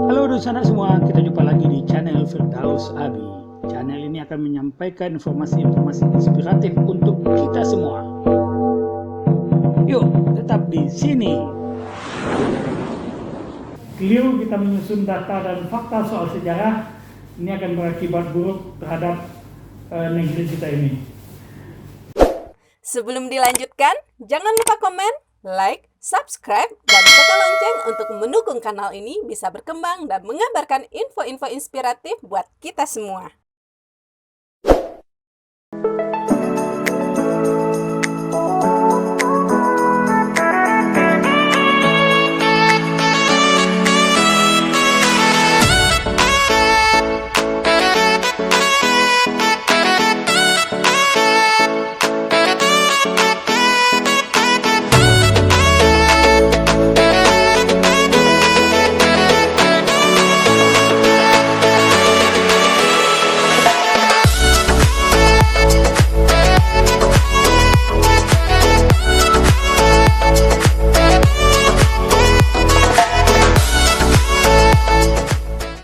Halo sanak semua, kita jumpa lagi di channel Firdaus Abi. Channel ini akan menyampaikan informasi-informasi inspiratif untuk kita semua. Yuk, tetap di sini. Keliru kita menyusun data dan fakta soal sejarah, ini akan berakibat buruk terhadap negeri kita ini. Sebelum dilanjutkan, jangan lupa komen, like, subscribe, dan tekan lonceng untuk mendukung kanal ini bisa berkembang dan mengabarkan info-info inspiratif buat kita semua.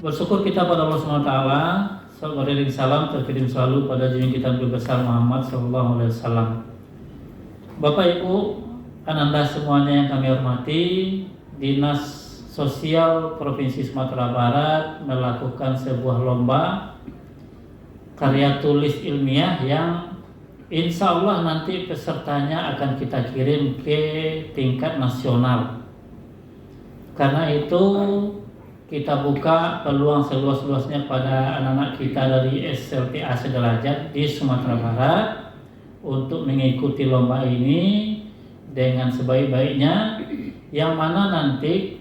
Bersyukur kita pada Allah SWT. Salam beriring salam terkirim selalu pada junjungan kita Nabi besar Muhammad SAW. Bapak Ibu, Ananda semuanya yang kami hormati, Dinas Sosial Provinsi Sumatera Barat melakukan sebuah lomba karya tulis ilmiah yang insya Allah nanti pesertanya akan kita kirim ke tingkat nasional. Karena itu kita buka peluang seluas-luasnya pada anak-anak kita dari SLTA sederajat di Sumatera Barat untuk mengikuti lomba ini dengan sebaik-baiknya, yang mana nanti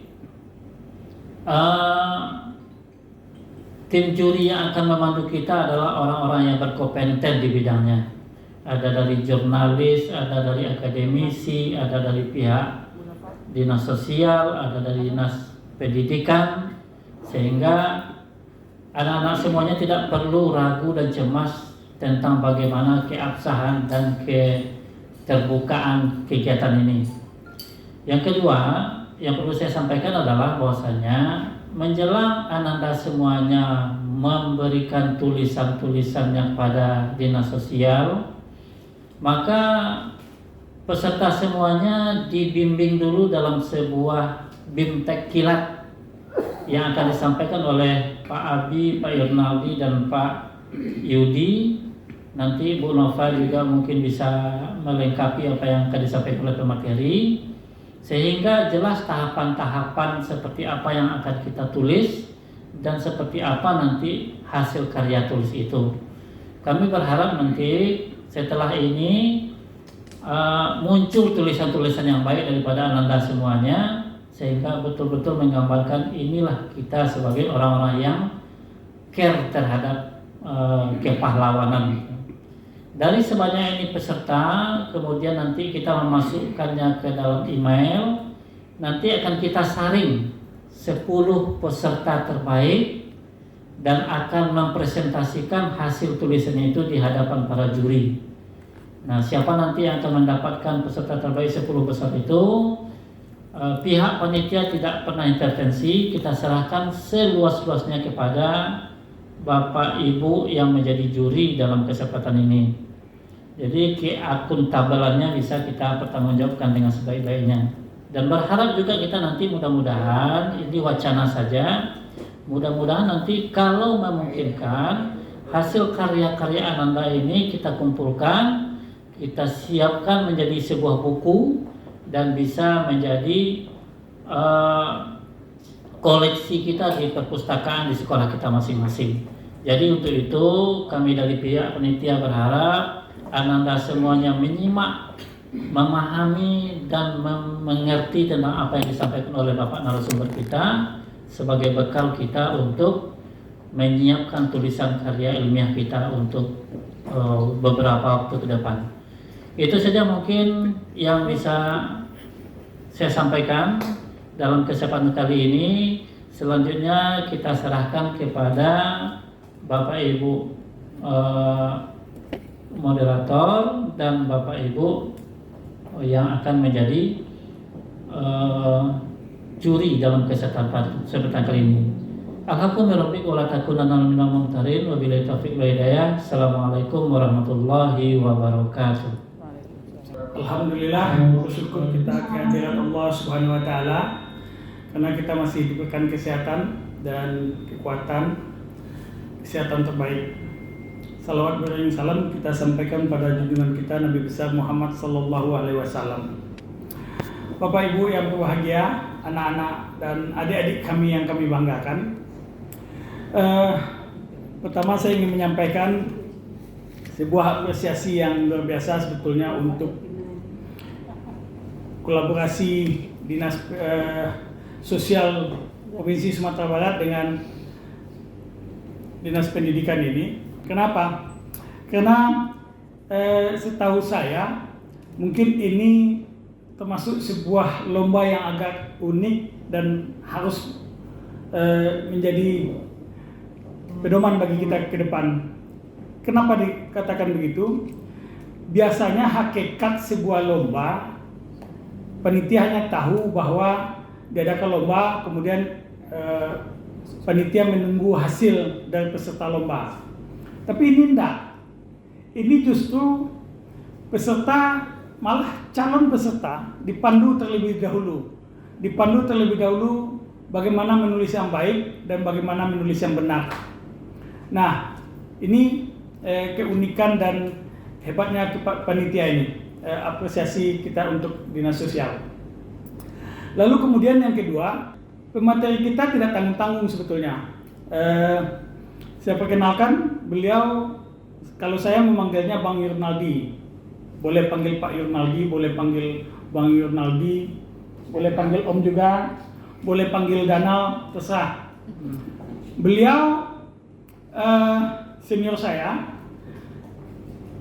tim juri yang akan memandu kita adalah orang-orang yang berkompeten di bidangnya. Ada dari jurnalis, ada dari akademisi, ada dari pihak dinas sosial, ada dari dinas pendidikan, sehingga anak-anak semuanya tidak perlu ragu dan cemas tentang bagaimana keabsahan dan keterbukaan kegiatan ini. Yang kedua yang perlu saya sampaikan adalah bahwasanya menjelang Ananda semuanya memberikan tulisan-tulisannya pada dinas sosial, maka peserta semuanya dibimbing dulu dalam sebuah BIMTEK kilat yang akan disampaikan oleh Pak Abi, Pak Yurnaldi, dan Pak Yudi. Nanti Bu Nova juga mungkin bisa melengkapi apa yang akan disampaikan oleh pemateri, sehingga jelas tahapan-tahapan seperti apa yang akan kita tulis dan seperti apa nanti hasil karya tulis itu. Kami berharap nanti setelah ini muncul tulisan-tulisan yang baik daripada Ananda semuanya, sehingga betul-betul menggambarkan inilah kita sebagai orang-orang yang care terhadap kepahlawanan. Dari sebanyak ini peserta, kemudian nanti kita memasukkannya ke dalam email. Nanti akan kita saring 10 peserta terbaik dan akan mempresentasikan hasil tulisannya itu di hadapan para juri. Nah, siapa nanti yang akan mendapatkan peserta terbaik 10 besar itu, pihak panitia tidak pernah intervensi, kita serahkan seluas-luasnya kepada Bapak Ibu yang menjadi juri dalam kesempatan ini. Jadi keakuntabelannya bisa kita pertanggungjawabkan dengan sebaik-baiknya. Dan berharap juga kita nanti mudah-mudahan, ini wacana saja, mudah-mudahan nanti kalau memungkinkan hasil karya-karya Ananda ini kita kumpulkan, kita siapkan menjadi sebuah buku dan bisa menjadi koleksi kita di perpustakaan di sekolah kita masing-masing. Jadi untuk itu kami dari pihak panitia berharap Ananda semuanya menyimak, memahami dan mengerti tentang apa yang disampaikan oleh Bapak narasumber kita sebagai bekal kita untuk menyiapkan tulisan karya ilmiah kita untuk beberapa waktu ke depan. Itu saja mungkin yang bisa saya sampaikan dalam kesempatan kali ini. Selanjutnya kita serahkan kepada Bapak Ibu moderator dan Bapak Ibu yang akan menjadi juri dalam kesempatan kali ini. Alhamdulillah min rabbika wa la takunanna minal mumtarin. Wabillahi taufiq wal hidayah. Assalamualaikum warahmatullahi wabarakatuh. Alhamdulillah, bersyukur kita kehadiran Allah Subhanahu wa taala karena kita masih diberikan kesehatan dan kekuatan, kesehatan terbaik. Salawat beriring salam kita sampaikan pada junjungan kita Nabi besar Muhammad sallallahu alaihi wasallam. Bapak Ibu yang berbahagia, anak-anak dan adik-adik kami yang kami banggakan. Pertama saya ingin menyampaikan sebuah apresiasi yang luar biasa sebetulnya untuk kolaborasi Dinas Sosial Provinsi Sumatera Barat dengan Dinas Pendidikan ini. Kenapa? Karena setahu saya mungkin ini termasuk sebuah lomba yang agak unik dan harus menjadi pedoman bagi kita ke depan. Kenapa dikatakan begitu? Biasanya hakikat sebuah lomba, panitia hanya tahu bahwa diadakan lomba, kemudian panitia menunggu hasil dari peserta lomba. Tapi ini enggak. Ini justru peserta, malah calon peserta dipandu terlebih dahulu. Dipandu terlebih dahulu bagaimana menulis yang baik dan bagaimana menulis yang benar. Nah, ini keunikan dan hebatnya panitia ini. Apresiasi kita untuk Dinas Sosial. Lalu kemudian yang kedua, pemateri kita tidak tanggung-tanggung sebetulnya. Saya perkenalkan, beliau, kalau saya memanggilnya Bang Yurnaldi. Boleh panggil Pak Yurnaldi, boleh panggil Bang Yurnaldi, boleh panggil Om juga, boleh panggil Danal, terserah. Beliau senior saya.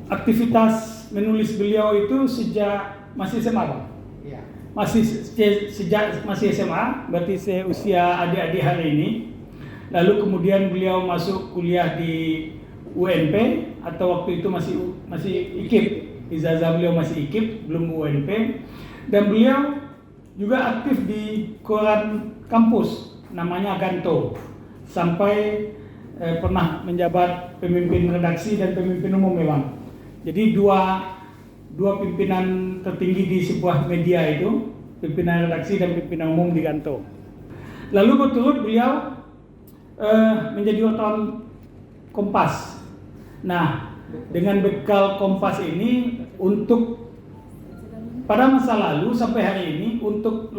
Aktivitas menulis beliau itu sejak masih SMA, Bang? Iya. Sejak masih SMA, berarti saya usia adik-adik hari ini. Lalu kemudian beliau masuk kuliah di UNP atau waktu itu masih IKIP. Ijazah beliau masih IKIP, belum UNP. Dan beliau juga aktif di koran kampus namanya Ganto. Sampai pernah menjabat pemimpin redaksi dan pemimpin umum memang. Jadi dua pimpinan tertinggi di sebuah media itu, pimpinan redaksi dan pimpinan umum di Ganto. Lalu berturut beliau menjadi wartawan Kompas. Nah, dengan bekal Kompas ini untuk pada masa lalu sampai hari ini untuk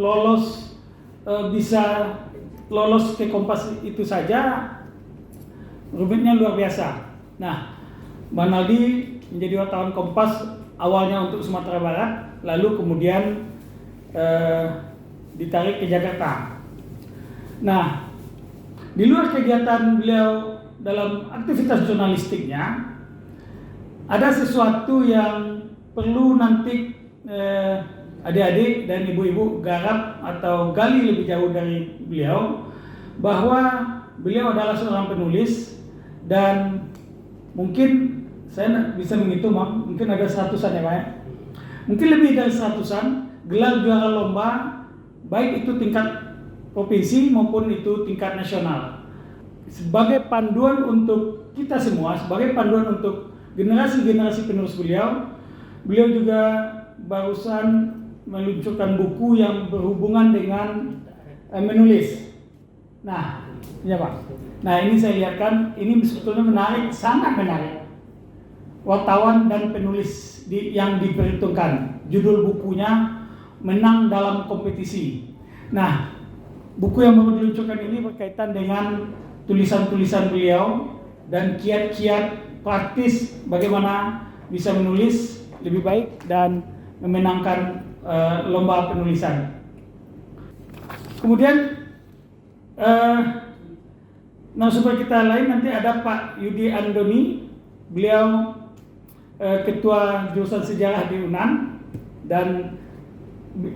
bisa lolos ke Kompas itu saja rumitnya luar biasa. Nah, Bang Naldi menjadi wartawan Kompas awalnya untuk Sumatera Barat, lalu kemudian ditarik ke Jakarta. Nah, di luar kegiatan beliau dalam aktivitas jurnalistiknya, ada sesuatu yang perlu nanti adik-adik dan ibu-ibu garap atau gali lebih jauh dari beliau, bahwa beliau adalah seorang penulis. Dan mungkin saya bisa menghitung, mungkin ada 100-an ya Pak ya? Mungkin lebih dari 100-an gelar juara lomba, baik itu tingkat provinsi maupun itu tingkat nasional. Sebagai panduan untuk kita semua, sebagai panduan untuk generasi-generasi penerus beliau juga barusan meluncurkan buku yang berhubungan dengan menulis. Nah, ya Pak. Nah, ini saya lihatkan, ini sebetulnya menarik, sangat menarik. Wartawan dan penulis yang diperhitungkan. Judul bukunya Menang dalam Kompetisi. Nah, buku yang baru diluncurkan ini berkaitan dengan tulisan-tulisan beliau dan kiat-kiat praktis bagaimana bisa menulis lebih baik dan memenangkan lomba penulisan. Kemudian narasumber kita lain nanti ada Pak Yudi Andoni, beliau ketua jurusan sejarah di UNAN, dan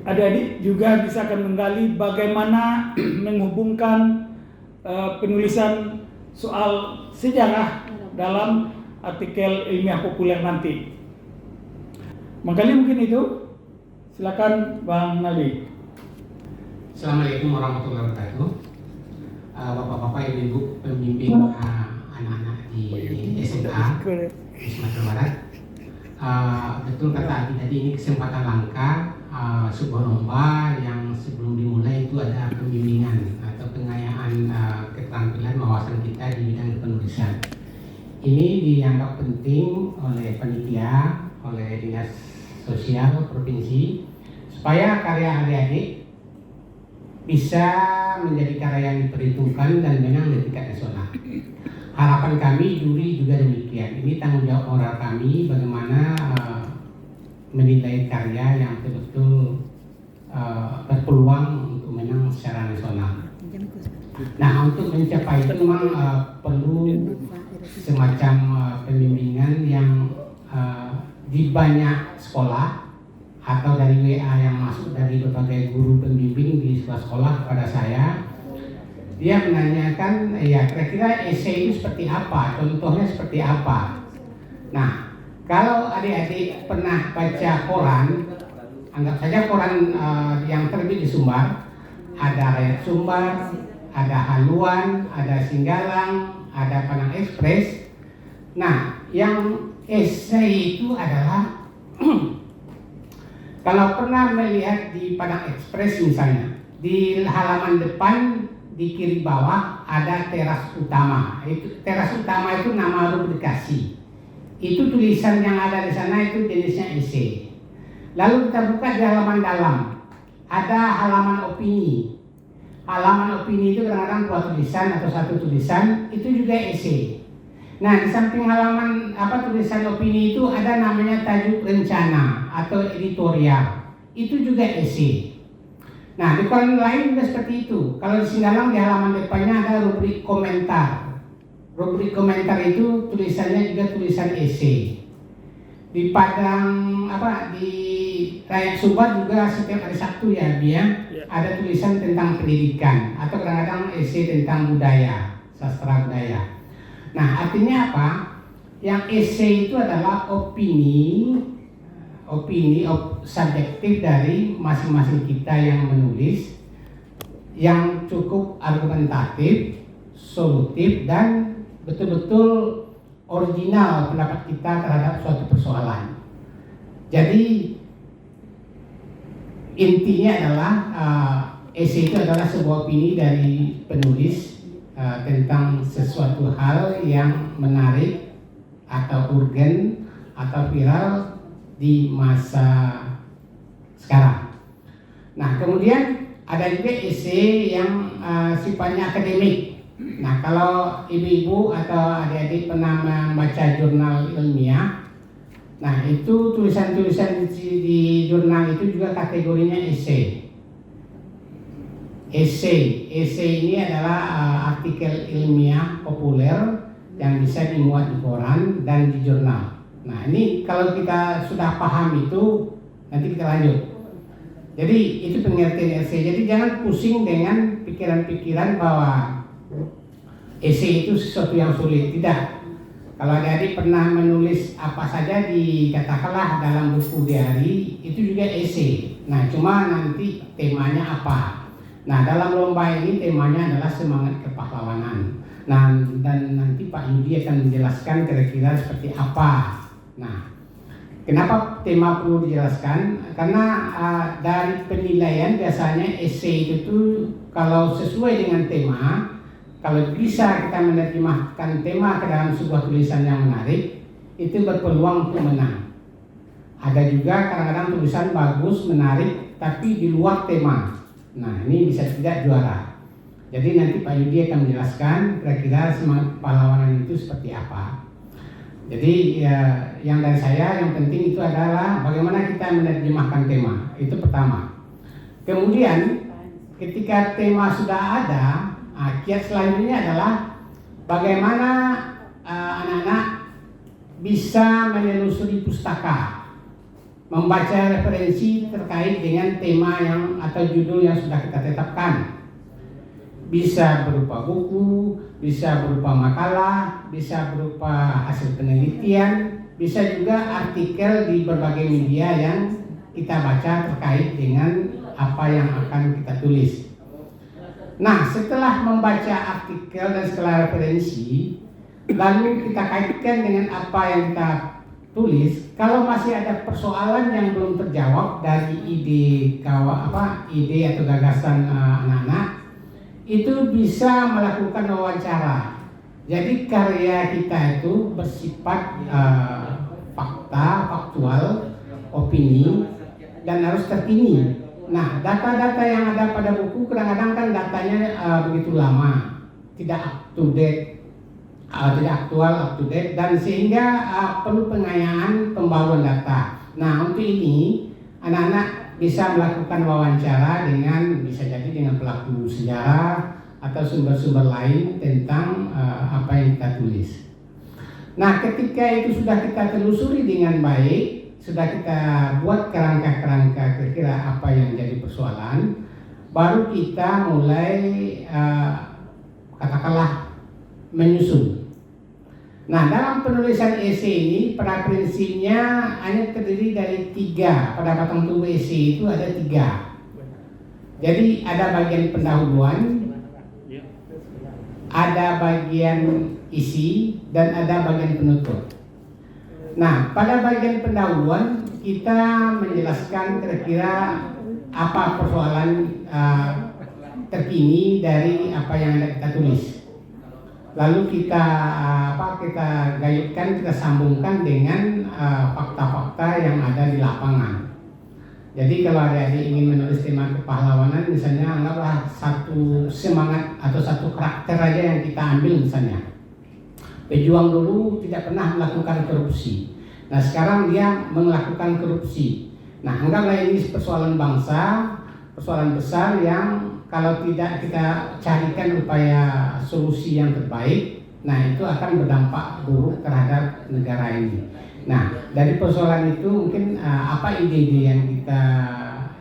adik-adik juga bisa akan menggali bagaimana menghubungkan penulisan soal sejarah dalam artikel ilmiah populer nanti. Makanya mungkin itu, silakan Bang Nali. Assalamualaikum warahmatullahi wabarakatuh. Bapak-bapak, ibu-ibu pembimbing anak-anak di SMA di Sumatera Barat. Betul kata Abi tadi, ini kesempatan langka, sebuah lomba yang sebelum dimulai itu ada pembimbingan atau pengayaan keterampilan wawasan kita di bidang penulisan. Ini dianggap penting oleh panitia, oleh Dinas Sosial Provinsi, supaya karya adik-adik bisa menjadi karya yang diperhitungkan dan menang di tingkat nasional. Harapan kami, juri juga demikian. Ini tanggung jawab moral kami bagaimana menilai karya yang betul-betul berpeluang untuk menang secara nasional. Nah, untuk mencapai itu memang perlu semacam pembimbingan yang di banyak sekolah atau dari WA yang masuk dari berbagai guru pembimbing di sekolah kepada saya. Dia menanyakan, ya kira-kira esai itu seperti apa, contohnya seperti apa. Nah, kalau adik-adik pernah baca koran, anggap saja koran yang terbit di Sumbar, ada Rakyat Sumbar, ada Haluan, ada Singgalang, ada Padang Express. Nah, yang esai itu adalah kalau pernah melihat di Padang Express misalnya, di halaman depan di kiri bawah ada teras utama. Itu teras utama itu nama rubrikasi. Itu tulisan yang ada di sana itu jenisnya esai. Lalu kita buka di halaman dalam, ada halaman opini. Halaman opini itu kadang-kadang dua tulisan atau satu tulisan, itu juga esai. Nah, di samping halaman tulisan opini itu ada namanya tajuk rencana atau editorial. Itu juga esai. Nah, di koran lain juga seperti itu. Kalau di Singgalang di halaman depannya ada rubrik komentar. Rubrik komentar itu tulisannya juga tulisan esai. Di di Rakyat Sumbar juga setiap hari Sabtu ya, ada tulisan tentang pendidikan atau kadang-kadang esai tentang budaya, sastra budaya. Nah, artinya apa? Yang esai itu adalah opini subjektif dari masing-masing kita yang menulis, yang cukup argumentatif, solutif, dan betul-betul original pendapat kita terhadap suatu persoalan. Jadi intinya adalah esai itu adalah sebuah opini dari penulis tentang sesuatu hal yang menarik atau urgen atau viral di masa sekarang. Nah, kemudian ada juga esai yang sifatnya akademik. Nah, kalau ibu-ibu atau adik-adik pernah membaca jurnal ilmiah, nah itu tulisan-tulisan di jurnal itu juga kategorinya esai. Esai ini adalah artikel ilmiah populer yang bisa dimuat di koran dan di jurnal. Nah, ini kalau kita sudah paham itu, nanti kita lanjut. Jadi itu pengertian esai. Jadi jangan pusing dengan pikiran-pikiran bahwa esai itu sesuatu yang sulit. Tidak. Kalau adik-adik pernah menulis apa saja dikatakanlah dalam buku diari, itu juga esai. Nah, cuma nanti temanya apa? Nah, dalam lomba ini temanya adalah semangat kepahlawanan. Nah, dan nanti Pak Yudi akan menjelaskan kira-kira seperti apa. Nah, kenapa tema perlu dijelaskan? Karena dari penilaian biasanya esai itu kalau sesuai dengan tema, kalau bisa kita menerjemahkan tema ke dalam sebuah tulisan yang menarik, itu berpeluang untuk menang. Ada juga kadang-kadang tulisan bagus, menarik, tapi di luar tema. Nah, ini bisa tidak juara. Jadi nanti Pak Yudi akan menjelaskan kira-kira semangat pahlawanan itu seperti apa. Jadi yang dari saya yang penting itu adalah bagaimana kita menerjemahkan tema. Itu pertama. Kemudian ketika tema sudah ada, kiat selanjutnya adalah bagaimana anak-anak bisa menelusuri pustaka, membaca referensi terkait dengan tema yang atau judul yang sudah kita tetapkan. Bisa berupa buku, bisa berupa makalah, bisa berupa hasil penelitian, bisa juga artikel di berbagai media yang kita baca terkait dengan apa yang akan kita tulis. Nah, setelah membaca artikel dan setelah referensi, lalu kita kaitkan dengan apa yang kita tulis. Kalau masih ada persoalan yang belum terjawab dari ide atau gagasan anak-anak, itu bisa melakukan wawancara. Jadi karya kita itu bersifat faktual, opini, dan harus terkini. Nah, data-data yang ada pada buku kadang-kadang kan datanya begitu lama, tidak aktual, up to date, dan sehingga perlu pengayaan pembaruan data. Nah, untuk ini anak-anak bisa melakukan wawancara bisa jadi dengan pelaku sejarah atau sumber-sumber lain tentang apa yang kita tulis. Nah, ketika itu sudah kita telusuri dengan baik, sudah kita buat kerangka-kerangka kira-kira apa yang jadi persoalan, baru kita mulai katakanlah menyusun. Nah, dalam penulisan esai ini pada prinsipnya hanya terdiri dari 3. Pada batang tubuh esai itu ada 3. Jadi ada bagian pendahuluan, ada bagian isi, dan ada bagian penutup. Nah, pada bagian pendahuluan kita menjelaskan kira-kira apa persoalan terkini dari apa yang ada kita tulis. Lalu kita gaitkan, kita sambungkan dengan fakta-fakta yang ada di lapangan. Jadi kalau adik-adik ingin menulis tema kepahlawanan, misalnya anggaplah satu semangat atau satu karakter aja yang kita ambil misalnya. Pejuang dulu tidak pernah melakukan korupsi. Nah, sekarang dia melakukan korupsi. Nah, anggaplah ini persoalan bangsa, persoalan besar yang kalau tidak kita carikan upaya solusi yang terbaik, nah itu akan berdampak buruk terhadap negara ini. Nah, dari persoalan itu mungkin apa ide-ide yang kita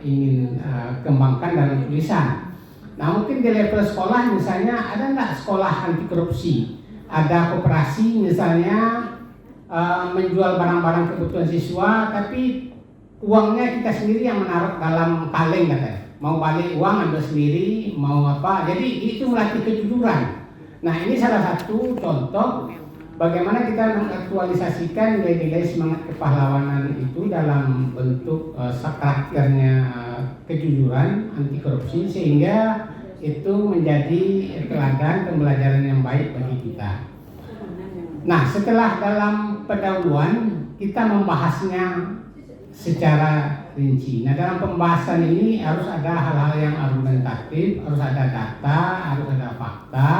ingin kembangkan dalam tulisan. Nah, mungkin di level sekolah misalnya ada nggak sekolah anti korupsi? Ada koperasi misalnya menjual barang-barang kebutuhan siswa, tapi uangnya kita sendiri yang menaruh dalam kaleng katanya. Mau balik uang ambil sendiri, mau apa. Jadi itu melatih kejujuran. Nah, ini salah satu contoh bagaimana kita mengaktualisasikan nilai-nilai semangat kepahlawanan itu dalam bentuk karakternya kejujuran, anti korupsi, sehingga itu menjadi teladan pembelajaran yang baik bagi kita. Nah, setelah dalam pendahuluan kita membahasnya secara rinci. Nah, dalam pembahasan ini harus ada hal-hal yang argumentatif, harus ada data, harus ada fakta.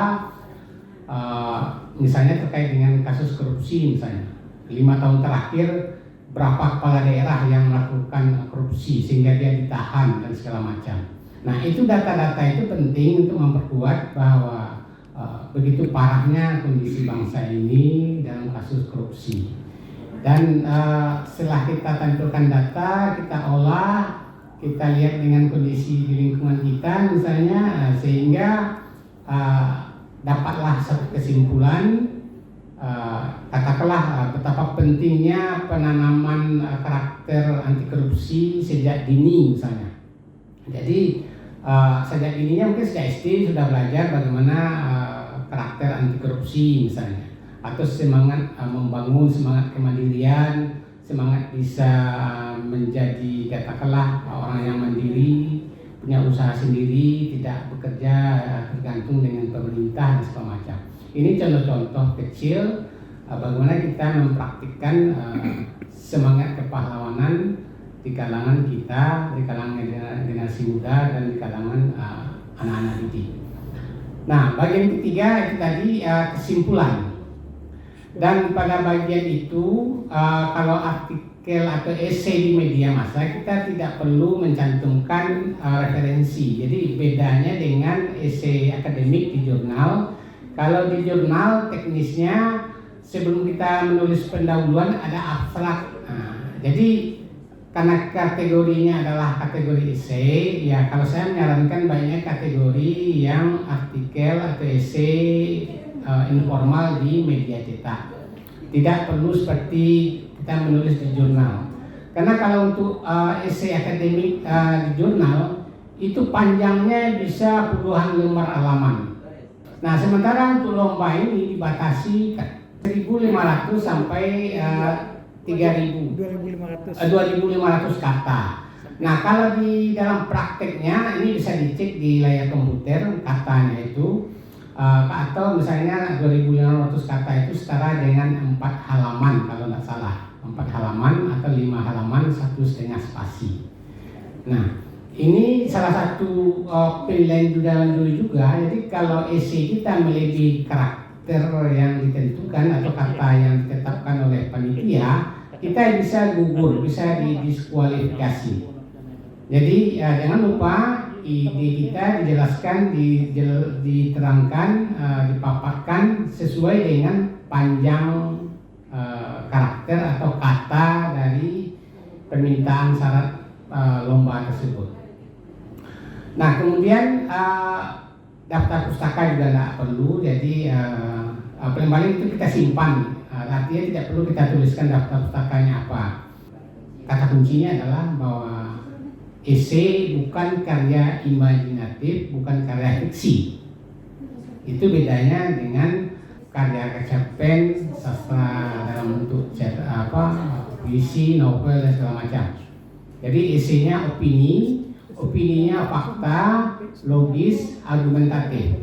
Misalnya terkait dengan kasus korupsi misalnya. 5 tahun terakhir berapa kepala daerah yang melakukan korupsi sehingga dia ditahan dan segala macam. Nah, itu data-data itu penting untuk memperkuat bahwa begitu parahnya kondisi bangsa ini dalam kasus korupsi. Dan setelah kita tampilkan data, kita olah, kita lihat dengan kondisi di lingkungan kita misalnya, sehingga dapatlah satu kesimpulan, katakanlah betapa pentingnya penanaman karakter anti korupsi sejak dini misalnya. Jadi sejak dininya mungkin sejak SD sudah belajar bagaimana karakter anti korupsi misalnya, atau semangat membangun semangat kemandirian, semangat bisa menjadi katakanlah orang yang mandiri, punya usaha sendiri, tidak bekerja tergantung dengan pemerintah dan segala macam. Ini contoh-contoh kecil bagaimana kita mempraktikkan semangat kepahlawanan di kalangan kita, di kalangan generasi muda dan di kalangan anak-anak didik. Nah, bagian ketiga itu tadi kesimpulan. Dan pada bagian itu kalau artikel atau esai di media massa kita tidak perlu mencantumkan referensi. Jadi bedanya dengan esai akademik di jurnal. Kalau di jurnal teknisnya sebelum kita menulis pendahuluan ada abstrak. Jadi karena kategorinya adalah kategori esai, ya kalau saya menyarankan banyak kategori yang artikel atau esai informal di media cetak. Tidak perlu seperti kita menulis di jurnal. Karena kalau untuk esai akademik di jurnal itu panjangnya bisa puluhan lembar halaman. Nah, sementara untuk lomba ini dibatasi 1.500 sampai 2.500 kata. Nah, kalau di dalam prakteknya ini bisa dicek di layar komputer katanya itu, atau misalnya 2.500 kata itu setara dengan 4 halaman kalau nggak salah, 4 halaman atau 5 halaman 1,5 spasi. Nah, ini salah satu penilaian dalam dulu juga. Jadi kalau esai kita melebihi karakter yang ditentukan atau kata yang ditetapkan oleh panitia, kita bisa gugur, bisa didiskualifikasi. Jadi jangan lupa ide kita dijelaskan, diterangkan, dipaparkan sesuai dengan panjang karakter atau kata dari permintaan syarat lomba tersebut. Nah, kemudian daftar pustaka juga tidak perlu, jadi paling itu kita simpan. Artinya tidak perlu kita tuliskan daftar pustakanya apa. Kata kuncinya adalah bahwa esai bukan karya imajinatif, bukan karya fiksi. Itu bedanya dengan karya cerpen, sastra dalam bentuk puisi, novel dan segala macam. Jadi esainya opininya fakta, logis, argumentatif.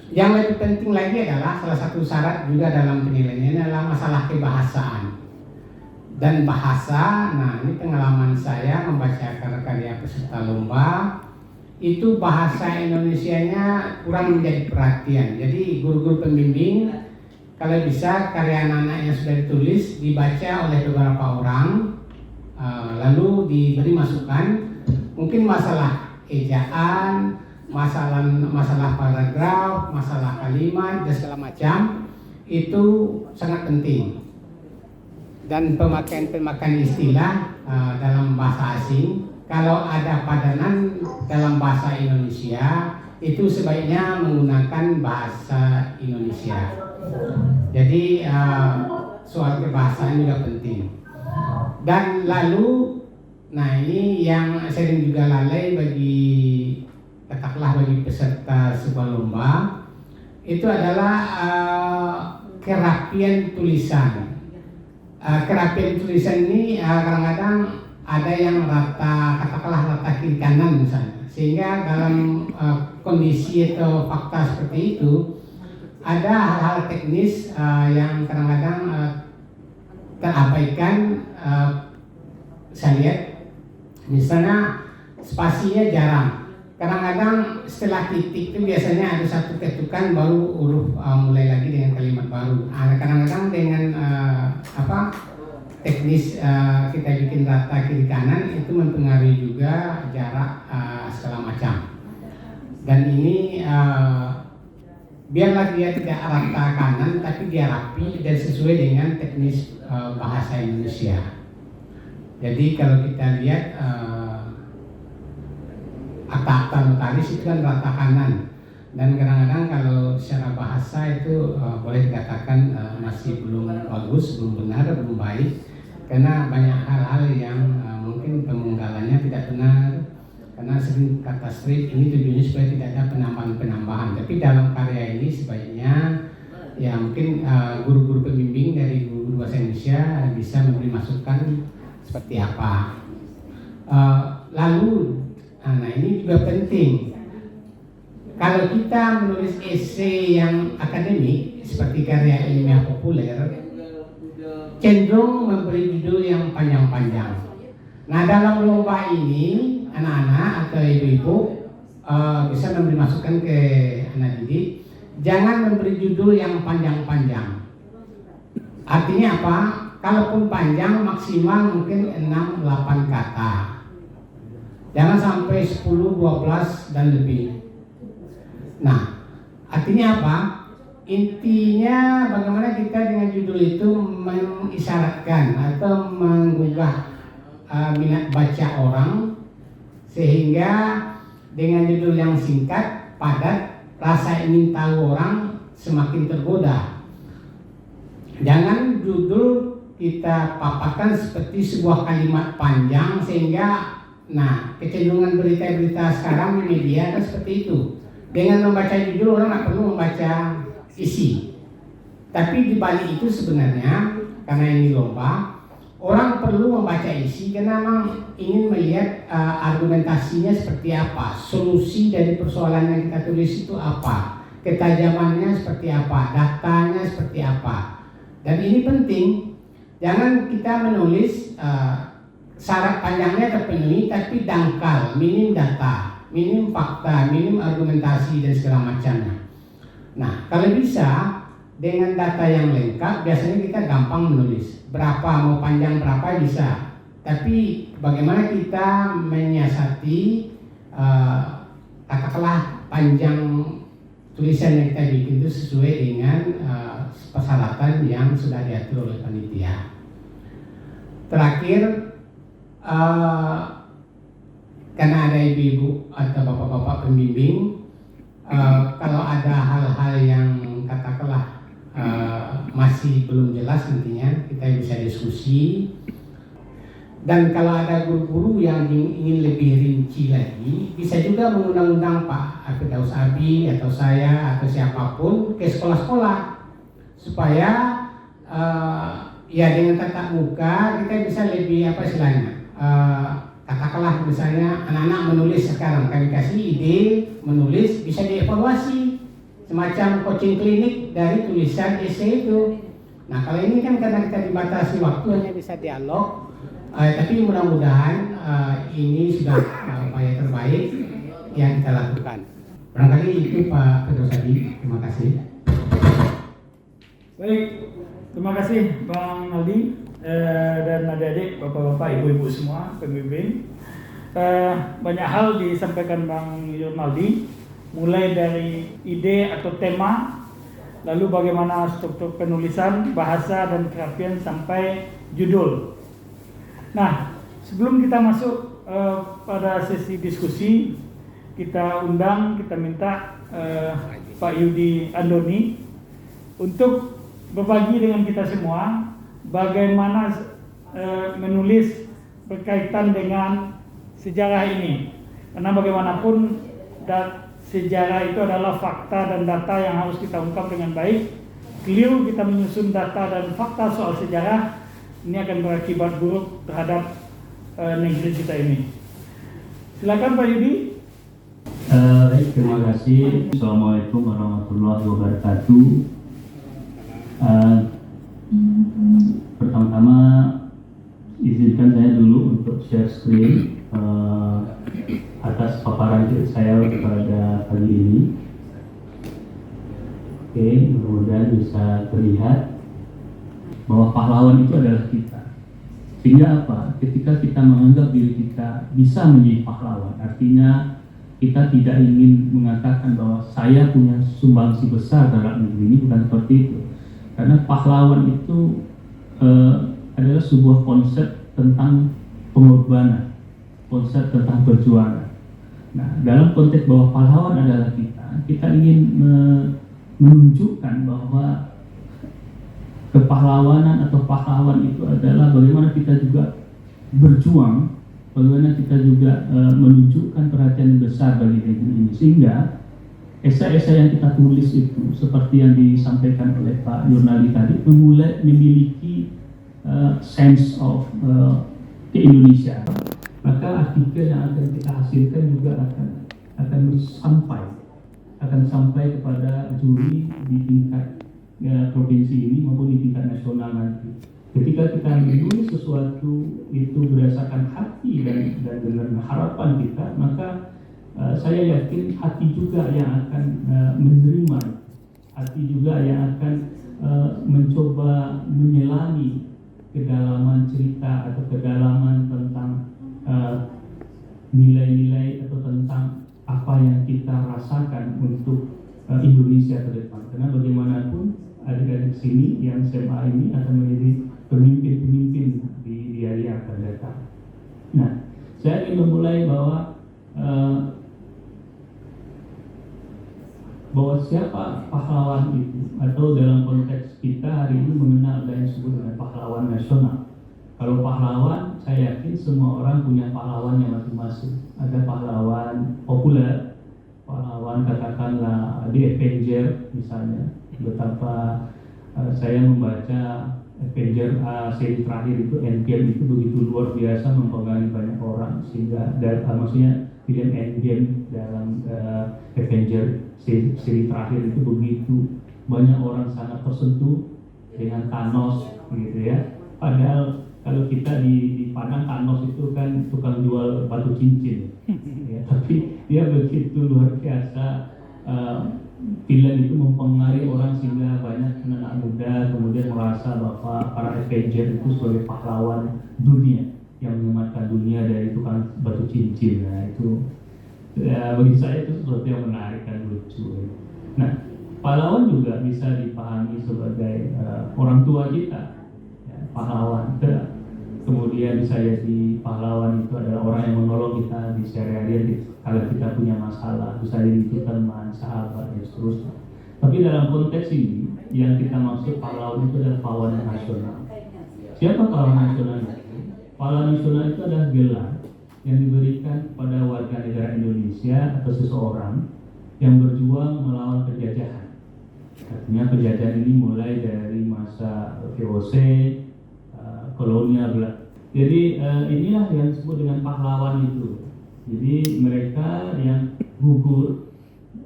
Yang lebih penting lagi adalah salah satu syarat juga dalam penilaiannya adalah masalah kebahasaan. Dan bahasa, nah ini pengalaman saya membaca karya peserta lomba, itu bahasa Indonesianya kurang menjadi perhatian. Jadi guru-guru pembimbing kalau bisa karya anak-anak yang sudah ditulis dibaca oleh beberapa orang, lalu diberi masukan, mungkin masalah ejaan, masalah paragraf, masalah kalimat dan segala macam, itu sangat penting. Dan pemakaian istilah dalam bahasa asing, kalau ada padanan dalam bahasa Indonesia, itu sebaiknya menggunakan bahasa Indonesia. Jadi soal kebahasaan juga penting. Dan lalu, nah ini yang sering juga lalai bagi peserta sebuah lomba, itu adalah kerapian tulisan. Kerapian tulisan ini kadang-kadang ada yang katakanlah rata kiri kanan misalnya, sehingga dalam kondisi atau fakta seperti itu ada hal-hal teknis yang kadang-kadang terabaikan. Saya lihat misalnya spasinya jarang. Kadang-kadang setelah titik itu biasanya ada satu ketukan baru huruf mulai lagi dengan kalimat baru. Kadang-kadang dengan teknis kita bikin rata kiri kanan itu mempengaruhi juga jarak segala macam. Dan ini biarlah dia tidak rata kanan tapi dia rapi dan sesuai dengan teknis bahasa Indonesia. Jadi kalau kita lihat akta-akta notaris itu kan rata kanan, dan kadang-kadang kalau secara bahasa itu boleh dikatakan masih belum bagus, belum benar, belum baik, karena banyak hal-hal yang mungkin pemenggalannya tidak benar, karena sering kata strip ini tujuannya supaya tidak ada penambahan-penambahan. Tapi dalam karya ini sebaiknya ya mungkin guru-guru pembimbing dari guru bahasa Indonesia bisa memberi masukan seperti apa. Lalu nah ini juga penting. Kalau kita menulis esai yang akademik seperti karya ilmiah populer, cenderung memberi judul yang panjang-panjang. Nah, dalam lomba ini anak-anak atau ibu-ibu bisa memberi masukan ke anak didik, jangan memberi judul yang panjang-panjang. Artinya apa? Kalaupun panjang maksimal mungkin 6-8 kata. Jangan sampai 10, 12 dan lebih. Nah, artinya apa? Intinya bagaimana kita dengan judul itu mengisyaratkan atau menggugah minat baca orang, sehingga dengan judul yang singkat, padat, rasa ingin tahu orang semakin tergoda. Jangan judul kita paparkan seperti sebuah kalimat panjang sehingga Nah, kecenderungan berita-berita sekarang di media kan seperti itu. Dengan membaca judul orang nggak perlu membaca isi. Tapi di balik itu sebenarnya karena ini lomba, orang perlu membaca isi karena memang ingin melihat argumentasinya seperti apa, solusi dari persoalan yang kita tulis itu apa, ketajamannya seperti apa, datanya seperti apa. Dan ini penting, jangan kita menulis syarat panjangnya terpenuhi tapi dangkal, minim data, minim fakta, minim argumentasi dan segala macamnya. Nah, kalau bisa dengan data yang lengkap biasanya kita gampang menulis. Berapa mau panjang berapa bisa. Tapi bagaimana kita menyiasati katakanlah panjang tulisan yang kita bikin itu sesuai dengan persyaratan yang sudah diatur oleh panitia. Terakhir, karena ada ibu-ibu atau bapak-bapak pembimbing, kalau ada hal-hal yang katakanlah masih belum jelas nantinya kita bisa diskusi. Dan kalau ada guru-guru yang ingin lebih rinci lagi, bisa juga mengundang-undang Pak Firdaus Abi atau saya atau siapapun ke sekolah-sekolah supaya ya dengan tatap muka kita bisa lebih apa istilahnya, katakanlah misalnya anak-anak menulis sekarang, kami kasih ide menulis bisa dievaluasi semacam coaching klinik dari tulisan esai itu. Nah kalau ini kan karena kita dibatasi waktu hanya bisa dialog, tapi mudah-mudahan ini sudah upaya terbaik yang kita lakukan. Barangkali itu Pak Firdaus Abi, terima kasih. Baik, terima kasih Bang Aldi dan adik-adik, bapak-bapak, ibu-ibu semua pembimbing. Banyak hal disampaikan Bang Yonaldi, mulai dari ide atau tema, lalu bagaimana struktur penulisan, bahasa dan kerapian sampai judul. Nah, sebelum kita masuk pada sesi diskusi, kita minta Pak Yudi Andoni untuk berbagi dengan kita semua bagaimana menulis berkaitan dengan sejarah ini. Karena bagaimanapun sejarah itu adalah fakta dan data yang harus kita ungkap dengan baik. Keliru kita menyusun data dan fakta soal sejarah, ini akan berakibat buruk terhadap negeri kita ini. Silakan Pak Yudi. Baik, terima kasih. Assalamualaikum warahmatullahi wabarakatuh. Pertama-tama izinkan saya dulu untuk share screen atas paparan saya pada pagi ini. Oke, mudah-mudahan bisa terlihat bahwa pahlawan itu adalah kita. Sehingga apa? Ketika kita menganggap diri kita bisa menjadi pahlawan, artinya kita tidak ingin mengatakan bahwa saya punya sumbangsi besar terhadap negeri ini, bukan seperti itu. Karena pahlawan itu adalah sebuah konsep tentang pengorbanan, konsep tentang perjuangan. Nah, dalam konteks bahwa pahlawan adalah kita ingin menunjukkan bahwa kepahlawanan atau pahlawan itu adalah bagaimana kita juga berjuang, bagaimana kita juga menunjukkan perhatian besar bagi negeri ini. Sehingga esai-esai yang kita tulis itu, seperti yang disampaikan oleh Pak Yonaldi tadi, memiliki sense of ke-Indonesia. Maka artikel yang akan kita hasilkan juga akan sampai kepada juri di tingkat provinsi ini maupun di tingkat nasional nanti. Ketika kita menulis sesuatu itu berdasarkan hati dan dengan harapan kita, maka saya yakin hati juga yang akan menerima, hati juga yang akan mencoba menyelami kedalaman cerita atau kedalaman tentang nilai-nilai atau tentang apa yang kita rasakan untuk Indonesia ke depan. Karena bagaimanapun adik-adik sini yang SMA ini akan menjadi pemimpin-pemimpin di hari yang akan datang. Nah, saya ingin memulai bahwa siapa pahlawan itu, atau dalam konteks kita hari ini mengenal ada yang disebut dengan pahlawan nasional. Kalau pahlawan, saya yakin semua orang punya pahlawannya masing-masing. Ada pahlawan populer, pahlawan katakanlah di Avenger misalnya. Betapa saya membaca Avenger seri terakhir itu Endgame itu begitu luar biasa mempengaruhi banyak orang, sehingga maksudnya film Endgame dalam Avenger seri terakhir itu begitu banyak orang sangat tersentuh dengan Thanos gitu ya. Padahal kalau kita di Padang, Thanos itu kan tukang jual batu cincin ya, tapi dia begitu luar biasa. Film itu mempengaruhi orang sehingga banyak anak muda kemudian merasa bahwa para Avenger itu sebagai pahlawan dunia yang menyelamatkan dunia dari tukang batu cincin. Nah itu ya, bagi saya itu sesuatu yang menarik dan lucu. Nah, pahlawan juga bisa dipahami sebagai orang tua kita, ya, pahlawan. Kemudian bisa jadi pahlawan itu adalah orang yang menolong kita di sehari-hari kalau kita punya masalah, bisa jadi itu teman, sahabat, dan seterusnya. Tapi dalam konteks ini, yang kita maksud pahlawan itu adalah pahlawan nasional. Siapa pahlawan nasional itu? Pahlawan nasional itu adalah gelar yang diberikan kepada warga negara Indonesia atau seseorang yang berjuang melawan penjajahan. Artinya penjajahan ini mulai dari masa VOC, kolonial. Jadi inilah yang disebut dengan pahlawan itu. Jadi mereka yang gugur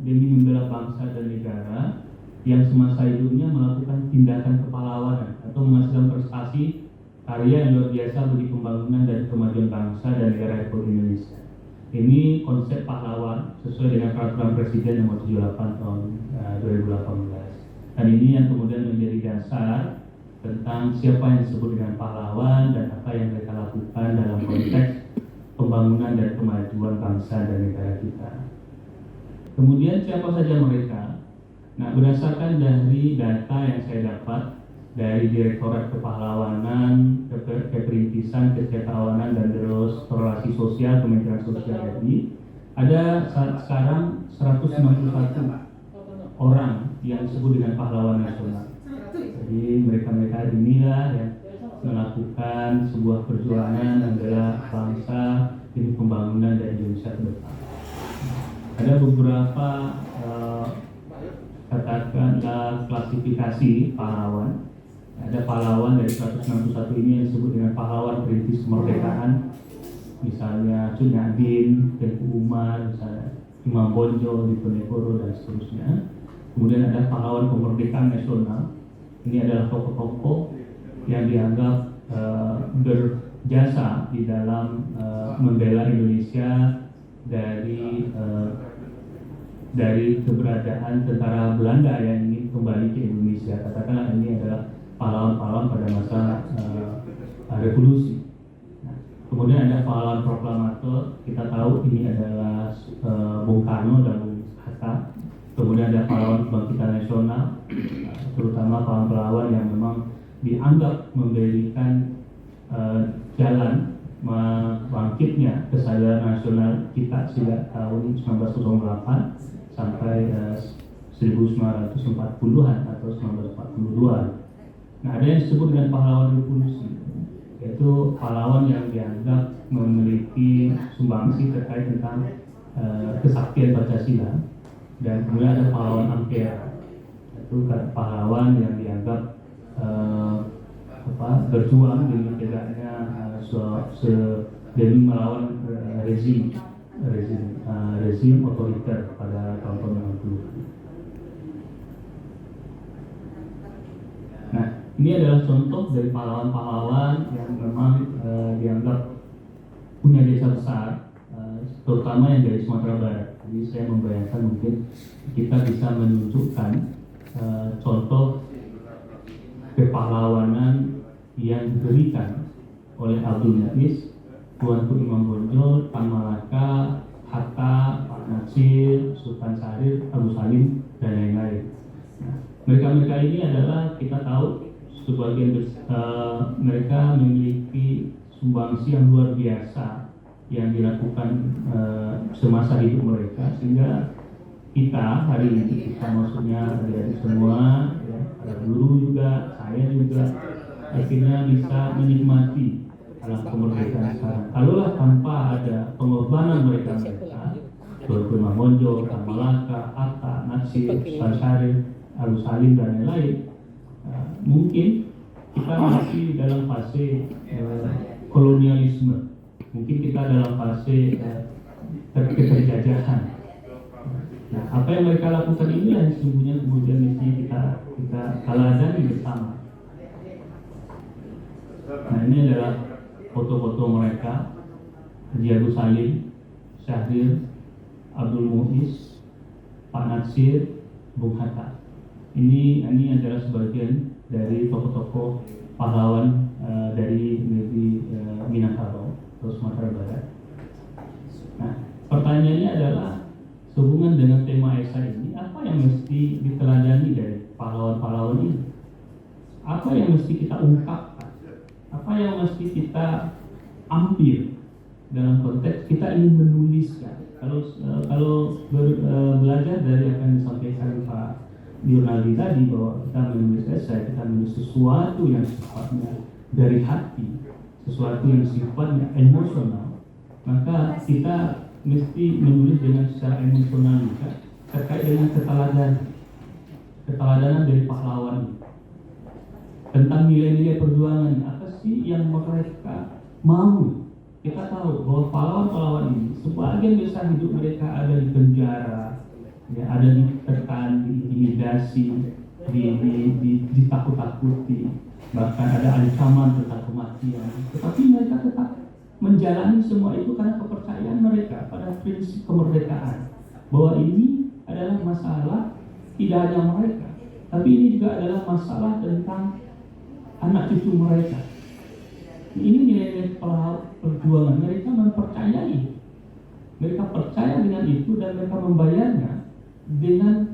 demi membela bangsa dan negara, yang semasa hidupnya melakukan tindakan kepahlawanan atau menghasilkan prestasi karya yang luar biasa bagi pembangunan dan kemajuan bangsa dan negara Republik Indonesia. Ini konsep pahlawan sesuai dengan peraturan Presiden nomor 78 tahun 2018. Dan ini yang kemudian menjadi dasar tentang siapa yang disebut dengan pahlawan dan apa yang mereka lakukan dalam konteks pembangunan dan kemajuan bangsa dan negara kita. Kemudian siapa saja mereka? Nah, berdasarkan dari data yang saya dapat dari Direktorat Kepahlawanan, Keperintisan, Kesejahteraan dan terus Relasi Sosial Kementerian Sosial RI, ada sekarang 191 orang yang disebut dengan pahlawan nasional. Jadi mereka-mereka inilah yang melakukan sebuah perjuangan membela bangsa demi pembangunan dan Indonesia ke depan. Ada beberapa katakanlah klasifikasi pahlawan. Ada pahlawan dari 161 ini yang disebut dengan pahlawan perintis kemerdekaan, misalnya Cut Nyak, Tengku Umar, misalnya Imam Bonjol, Diponegoro dan seterusnya. Kemudian ada pahlawan kemerdekaan nasional. Ini adalah tokoh-tokoh yang dianggap berjasa di dalam membela Indonesia dari keberadaan tentara Belanda yang ingin kembali ke Indonesia. Katakanlah ini adalah pahlawan-pahlawan pada masa revolusi. Nah, kemudian ada pahlawan proklamator. Kita tahu ini adalah Bung Karno dan Bung Hatta. Kemudian ada pahlawan kebangkitan nasional, terutama pahlawan yang memang dianggap memberikan jalan bangkitnya kesadaran nasional kita sejak tahun 1908 sampai 1940-an atau 1942-an. Nah, ada yang disebut dengan pahlawan revolusi, yaitu pahlawan yang dianggap memiliki sumbangsi terkait tentang kesaktian Pancasila. Dan kemudian ada pahlawan Ampera, itu pahlawan yang dianggap berjuang demi tegaknya demi melawan rezim otoriter pada tahun 60. Nah, ini adalah contoh dari pahlawan-pahlawan yang memang dianggap punya jasa besar, terutama yang dari Sumatera Barat. Jadi saya membayangkan mungkin kita bisa menunjukkan contoh kepahlawanan yang diberikan oleh Abdul Muiz, Tuanku Imam Bonjol, Tan Malaka, Hatta, Pak Natsir, Sultan Syahrir, Abu Salim, dan lain-lain. Nah, mereka-mereka ini adalah kita tahu sebagian mereka memiliki sumbangsi yang luar biasa yang dilakukan semasa hidup mereka, sehingga kita hari ini, kita maksudnya adik-adik semua, ya, ada guru juga, saya juga, akhirnya bisa menikmati dalam kemerdekaan sekarang. Kalaulah tanpa ada pengorbanan mereka seperti Mamonjo, Malaka, Hatta, Natsir, Syarif, Agus Salim dan lain-lain, mungkin kita masih dalam fase kolonialisme, mungkin kita dalam fase keterjajahan. Nah, apa yang mereka lakukan ini yang sesungguhnya kemudian mesti kita teladani bersama. Nah, ini adalah foto-foto mereka, Haji Agus Salim, Syahrir, Abdul Muiz, Pak Natsir, Bung Hatta. Ini adalah sebagian dari tokoh-tokoh pahlawan dari negeri Minangkabau atau Sumatera Barat. Nah, pertanyaannya adalah sehubungan dengan tema Esa ini, apa yang mesti diteladani dari pahlawan-pahlawan ini? Apa yang mesti kita ungkapkan? Apa yang mesti kita ambil dalam konteks kita ingin menuliskan? Kalau belajar dari apa yang disampaikan Pak Yunali tadi, bahwa kita menulis esai, kita menulis sesuatu yang sifatnya dari hati, sesuatu yang sifatnya emosional, maka kita mesti menulis dengan secara emosional juga terkait dengan keteladanan dari pahlawan tentang nilai-nilai perjuangan. Apa sih yang mereka mau? Kita tahu bahwa pahlawan-pahlawan ini sebagian besar hidup mereka ada di penjara, ya, ada ditekan, diintimidasi, ditakut-takuti, bahkan ada ancaman tentang kematian. Tetapi mereka tetap menjalani semua itu karena kepercayaan mereka pada prinsip kemerdekaan, bahwa ini adalah masalah tidak hanya mereka, tapi ini juga adalah masalah tentang anak cucu mereka. Ini nilai-nilai perjuangan mereka mempercayai, mereka percaya dengan itu dan mereka membayarnya dengan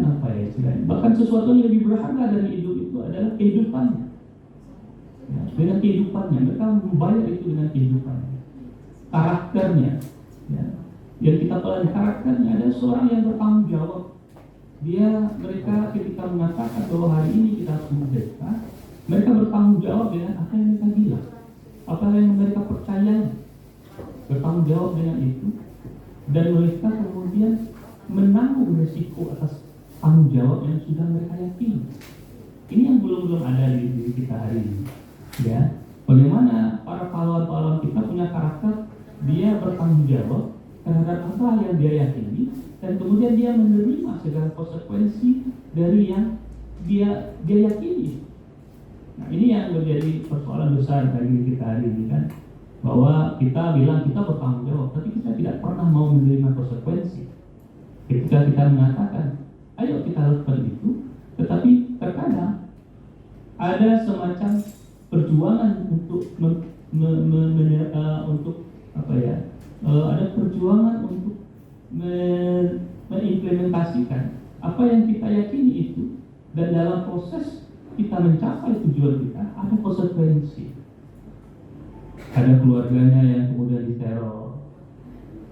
apa ya istilahnya, bahkan sesuatu yang lebih berharga dari hidup itu adalah kehidupannya. Ya, dengan kehidupannya, mereka membayar itu dengan kehidupannya, karakternya. Ya. Yang kita pelajari karakternya adalah seorang yang bertanggung jawab. Mereka ketika mengatakan bahwa hari ini kita harus merdeka, mereka bertanggung jawab dengan apa yang mereka bilang, apa yang mereka percayai, bertanggung jawab dengan itu, dan mereka kemudian menanggung risiko atas tanggung jawab yang sudah mereka yakini. Ini yang belum ada di diri kita hari ini. Ya, bagaimana para pahlawan-pahlawan kita punya karakter, dia bertanggung jawab terhadap apa yang dia yakini, dan kemudian dia menerima segala konsekuensi dari yang dia yakini. Nah, ini yang menjadi persoalan besar bagi kita hari ini kan, bahwa kita bilang kita bertanggung jawab, tapi kita tidak pernah mau menerima konsekuensi. Ketika kita mengatakan, ayo kita lakukan itu, tetapi terkadang ada semacam perjuangan untuk ada perjuangan untuk mengimplementasikan apa yang kita yakini itu, dan dalam proses kita mencapai tujuan kita ada konsekuensi. Ada keluarganya yang kemudian diteror,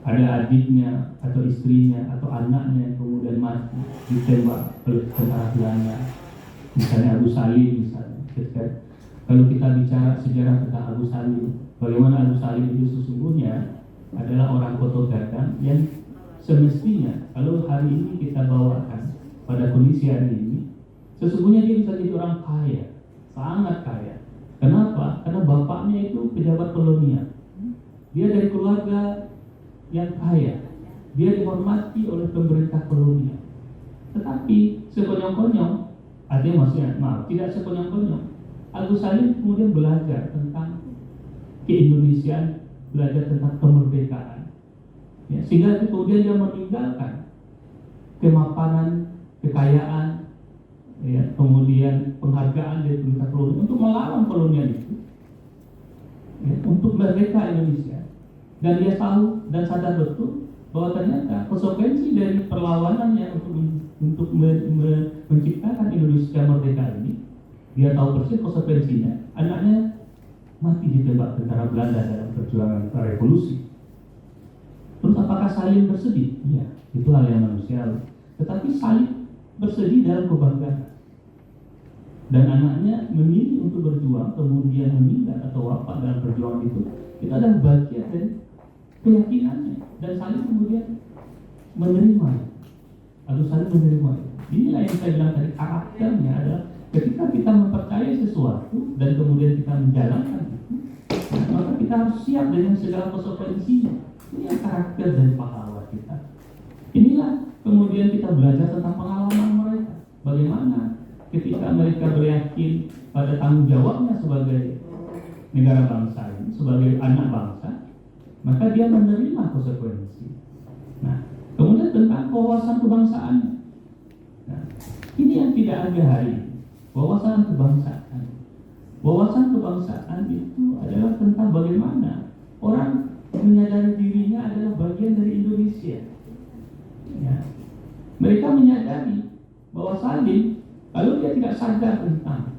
ada adiknya atau istrinya atau anaknya yang kemudian mati ditembak oleh tentara Belanda, misalnya Agus Salim misalnya. Kalau kita bicara sejarah tentang Agus Salim, bagaimana Agus Salim itu sesungguhnya adalah orang Koto Gadang yang semestinya kalau hari ini kita bawakan pada kondisi hari ini, sesungguhnya dia bisa jadi orang kaya, sangat kaya. Kenapa? Karena bapaknya itu pejabat kolonial. Dia dari keluarga yang kaya, dia dihormati oleh pemerintah kolonial. Tetapi sekonyong-konyong, artinya maksudnya, tidak sekonyong-konyong, Agus Salim kemudian belajar tentang keindonesiaan, belajar tentang kemerdekaan, ya, sehingga kemudian dia meninggalkan kemapanan, kekayaan, ya, kemudian penghargaan dari pemerintah kolonial untuk melawan kolonial itu, ya, untuk merdeka Indonesia. Dan dia tahu dan sadar betul bahwa ternyata konsekuensi dari perlawanannya untuk menciptakan Indonesia merdeka ini, dia tahu persis konsekuensinya. Anaknya mati ditembak tentara Belanda dalam perjuangan revolusi. Terus apakah Salim bersedih? Iya, itu hal yang manusiawi. Tetapi Salim bersedih dalam kebanggaan. dan anaknya memilih untuk berjuang, kemudian meninggal atau wafat dalam perjuangan itu adalah bagian dari keyakinannya dan saling kemudian menerima atau saling menerima. Inilah yang saya bilang tadi, karakternya adalah ketika kita mempercayai sesuatu dan kemudian kita menjalankan itu, maka kita harus siap dengan segala konsekuensinya. Ini yang karakter dari pahlawan kita. Inilah kemudian kita belajar tentang pengalaman mereka, bagaimana ketika mereka beryakin pada tanggung jawabnya sebagai negara bangsa ini, sebagai anak bangsa, maka dia menerima konsekuensi. Nah, kemudian tentang wawasan kebangsaan. Nah, ini yang tidak ada hari ini. Wawasan kebangsaan. Wawasan kebangsaan itu adalah tentang bagaimana orang menyadari dirinya adalah bagian dari Indonesia. Ya. Mereka menyadari bahwa Salim, kalau dia tidak sadar tentang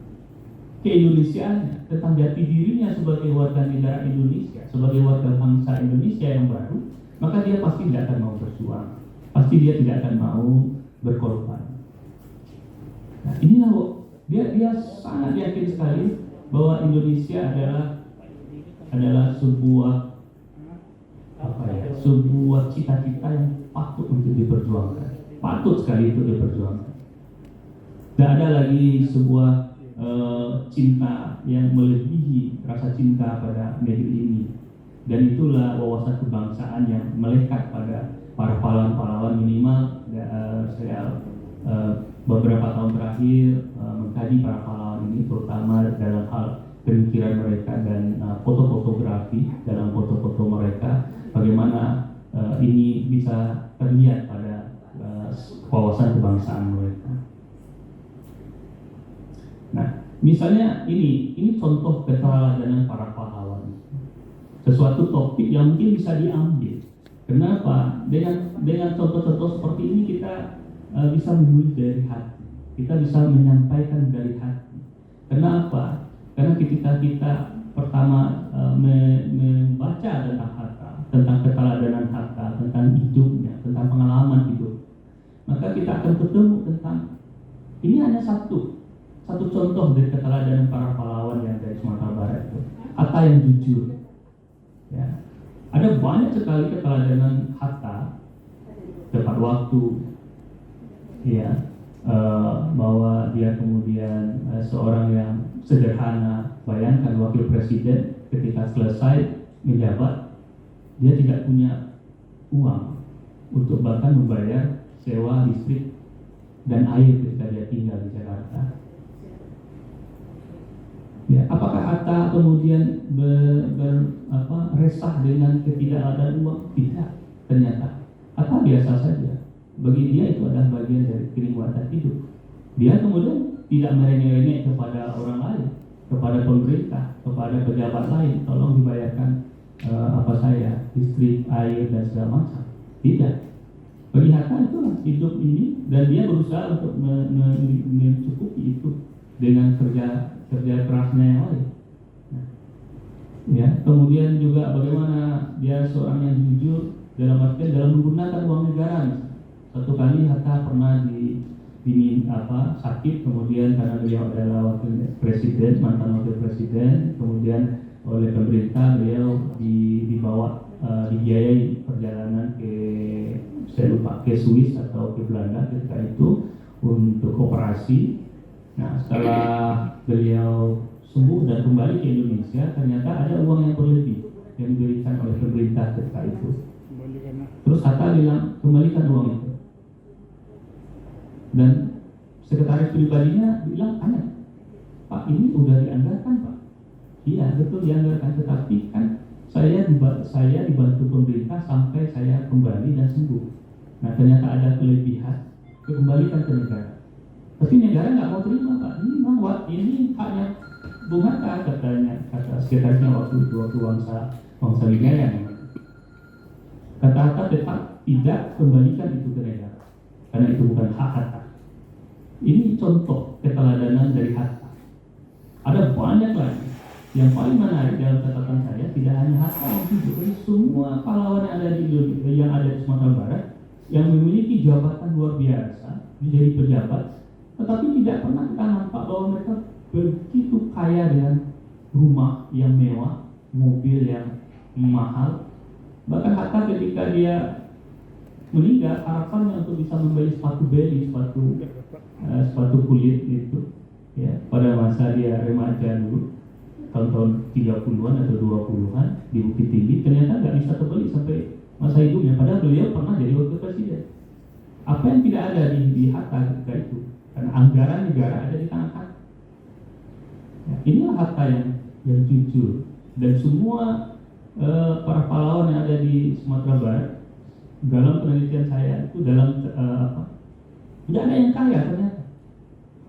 keindonesiaannya, tentang jati dirinya sebagai warga negara Indonesia, sebagai warga bangsa Indonesia yang baru, maka dia pasti tidak akan mau berjuang, pasti dia tidak akan mau berkorban. Nah, inilah dia sangat yakin sekali bahwa Indonesia adalah sebuah sebuah cita-cita yang patut untuk diperjuangkan, patut sekali untuk diperjuangkan. Tidak ada lagi sebuah cinta yang melebihi rasa cinta pada negeri ini, dan itulah wawasan kebangsaan yang melekat pada para pahlawan-pahlawan. Minimal saya beberapa tahun terakhir mengkaji para pahlawan ini, terutama dalam hal pemikiran mereka dan foto-fotografi dalam foto-foto mereka, bagaimana ini bisa terlihat pada wawasan kebangsaan mereka. Nah, misalnya ini contoh keteladanan para pahlawan. Sesuatu topik yang mungkin bisa diambil. Kenapa? Dengan contoh-contoh seperti ini kita bisa menulis dari hati. Kita bisa menyampaikan dari hati. Kenapa? Karena ketika kita pertama membaca tentang Hatta, tentang keteladanan Hatta, tentang hidupnya, tentang pengalaman hidup, maka kita akan ketemu tentang ini hanya satu contoh dari keteladanan para pahlawan yang dari Sumatera Barat itu, Hatta yang jujur. Ya. Ada banyak sekali keteladanan Hatta, tepat waktu, ya, bahwa dia kemudian seorang yang sederhana. Bayangkan wakil presiden ketika selesai menjabat, dia tidak punya uang untuk bahkan membayar sewa listrik dan air ketika dia tinggal di Jakarta. Ya, apakah Hatta kemudian resah dengan ketidakadaan uang? Tidak. Ternyata Hatta biasa saja. Bagi dia itu adalah bagian dari kenikmatan hidup. Dia kemudian tidak merengek-rengek kepada orang lain, kepada pemerintah, kepada pejabat lain, tolong dibayarkan listrik, air dan segala macam. Tidak. Bagi Hatta itulah hidup ini, dan dia berusaha untuk mencukupi itu dengan kerja kerasnya yang lain. Nah, ya, kemudian juga bagaimana dia seorang yang jujur dalam artian dalam menggunakan uang negara. Satu kali Hatta pernah sakit, kemudian karena beliau adalah wakil presiden, mantan wakil presiden, kemudian oleh pemerintah beliau dibawa dibiayai perjalanan ke Swiss atau ke Belanda ketika itu untuk operasi. Nah, setelah beliau sembuh dan kembali ke Indonesia, ternyata ada uang yang berlebih yang diberikan oleh pemerintah ketika itu. Terus Hatta bilang, kembalikan uang itu. Dan sekretaris pribadinya bilang, Pak, ini udah dianggarkan, Pak. Iya, betul dianggarkan, tetapi kan saya dibantu pemerintah sampai saya kembali dan sembuh. Nah, ternyata ada kelebihan, dikembalikan ke negara. Tapi negara nggak mau terima, Pak. Ini haknya Bung Hatta, kata sekretarisnya waktu itu, waktu Wangsa Wijaya. Kata Hatta tetap tidak kembalikan itu ke negara, karena itu bukan hak Hatta. Ini contoh keteladanan dari Hatta. Ada banyak lagi. Yang paling menarik dalam catatan saya, tidak hanya Hatta yang hidup, tapi semua pahlawan yang ada di Indonesia, yang ada di Sumatera Barat, yang memiliki jabatan luar biasa, menjadi pejabat, tetapi tidak pernah kita nampak bahwa mereka begitu kaya dengan rumah yang mewah, mobil yang mahal. Bahkan Hatta ketika dia meninggal, harapannya untuk bisa membeli sepatu beli, sepatu kulit itu, ya, pada masa dia remaja dulu, tahun-tahun 30-an atau 20-an di Bukit Tinggi, ternyata nggak bisa terbeli sampai masa hidupnya. Padahal beliau pernah jadi wakil presiden. Apa yang tidak ada di Hatta ketika itu? Karena anggaran negara ada di tangan Hatta. Ya, inilah Hatta yang jujur. Dan semua para pahlawan yang ada di Sumatera Barat, dalam penelitian saya itu tidak ada yang kaya ternyata.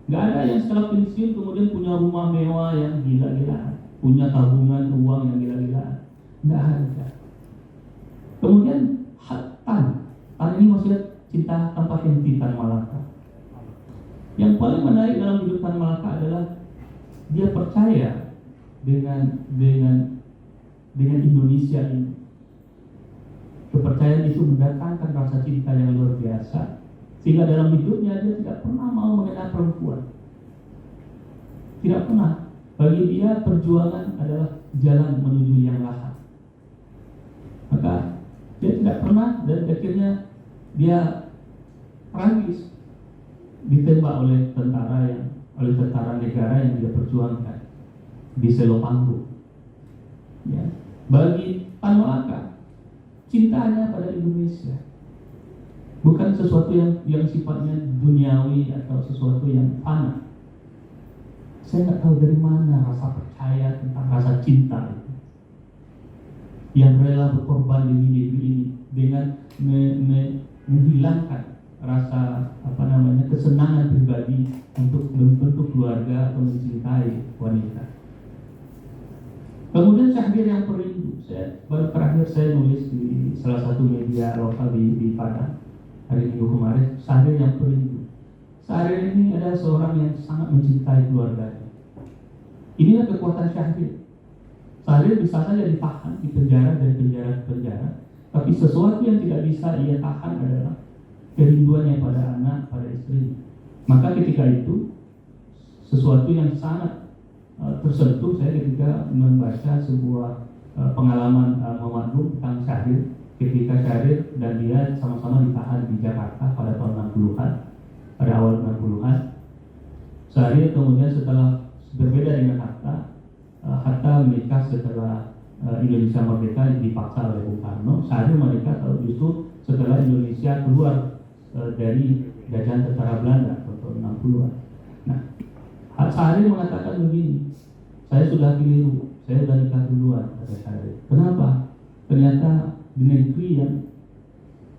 Nggak ada yang setelah pensiun kemudian punya rumah mewah yang gila-gilaan, punya tabungan uang yang gila-gilaan. Nggak ada. Kemudian Tan ini maksudnya cinta tanpa henti Tan Malaka. Yang paling menarik dalam hidup Tan Malaka adalah dia percaya dengan Indonesia ini. Kepercayaan itu mendatangkan rasa cinta yang luar biasa, sehingga dalam hidupnya dia tidak pernah mau mengenal perempuan. Tidak pernah. Bagi dia perjuangan adalah jalan menuju yang lahat. Maka dia tidak pernah, dan akhirnya dia tragis ditembak oleh tentara negara yang dia perjuangkan di Selopanggo. Ya. Bagi Tan Malaka, cintanya pada Indonesia bukan sesuatu yang sifatnya duniawi atau sesuatu yang fana. Saya nggak tahu dari mana rasa percaya tentang rasa cinta itu, yang rela berkorban demi negeri ini dengan menghilangkan rasa kesenangan pribadi untuk membentuk keluarga atau mencintai wanita. Kemudian Syahrir yang perindu. Baru terakhir saya nulis di salah satu media lokal di Padang hari Minggu kemarin, Syahrir yang perindu. Syahrir ini adalah seorang yang sangat mencintai keluarganya. Inilah kekuatan Syahrir. Syahrir bisa saja ditahan di penjara dan penjara, tapi sesuatu yang tidak bisa ia tahan adalah kerinduannya pada anak, pada istri. Maka ketika itu sesuatu yang sangat tersentuh saya ketika membaca sebuah pengalaman Muhammad Nur tentang Syahrir, ketika Syahrir dan dia sama-sama ditahan di Jakarta pada tahun 60-an, pada awal 60-an. Syahrir kemudian setelah berbeda dengan Hatta menikah setelah Indonesia merdeka dipaksa oleh Bung Karno. Syahrir menikah justru setelah Indonesia keluar dari jajahan tentara Belanda tahun 60-an. Nah, Syahrir mengatakan begini, saya sudah keliru, saya sudah nikah duluan, kata Syahrir. Kenapa? Ternyata di negeri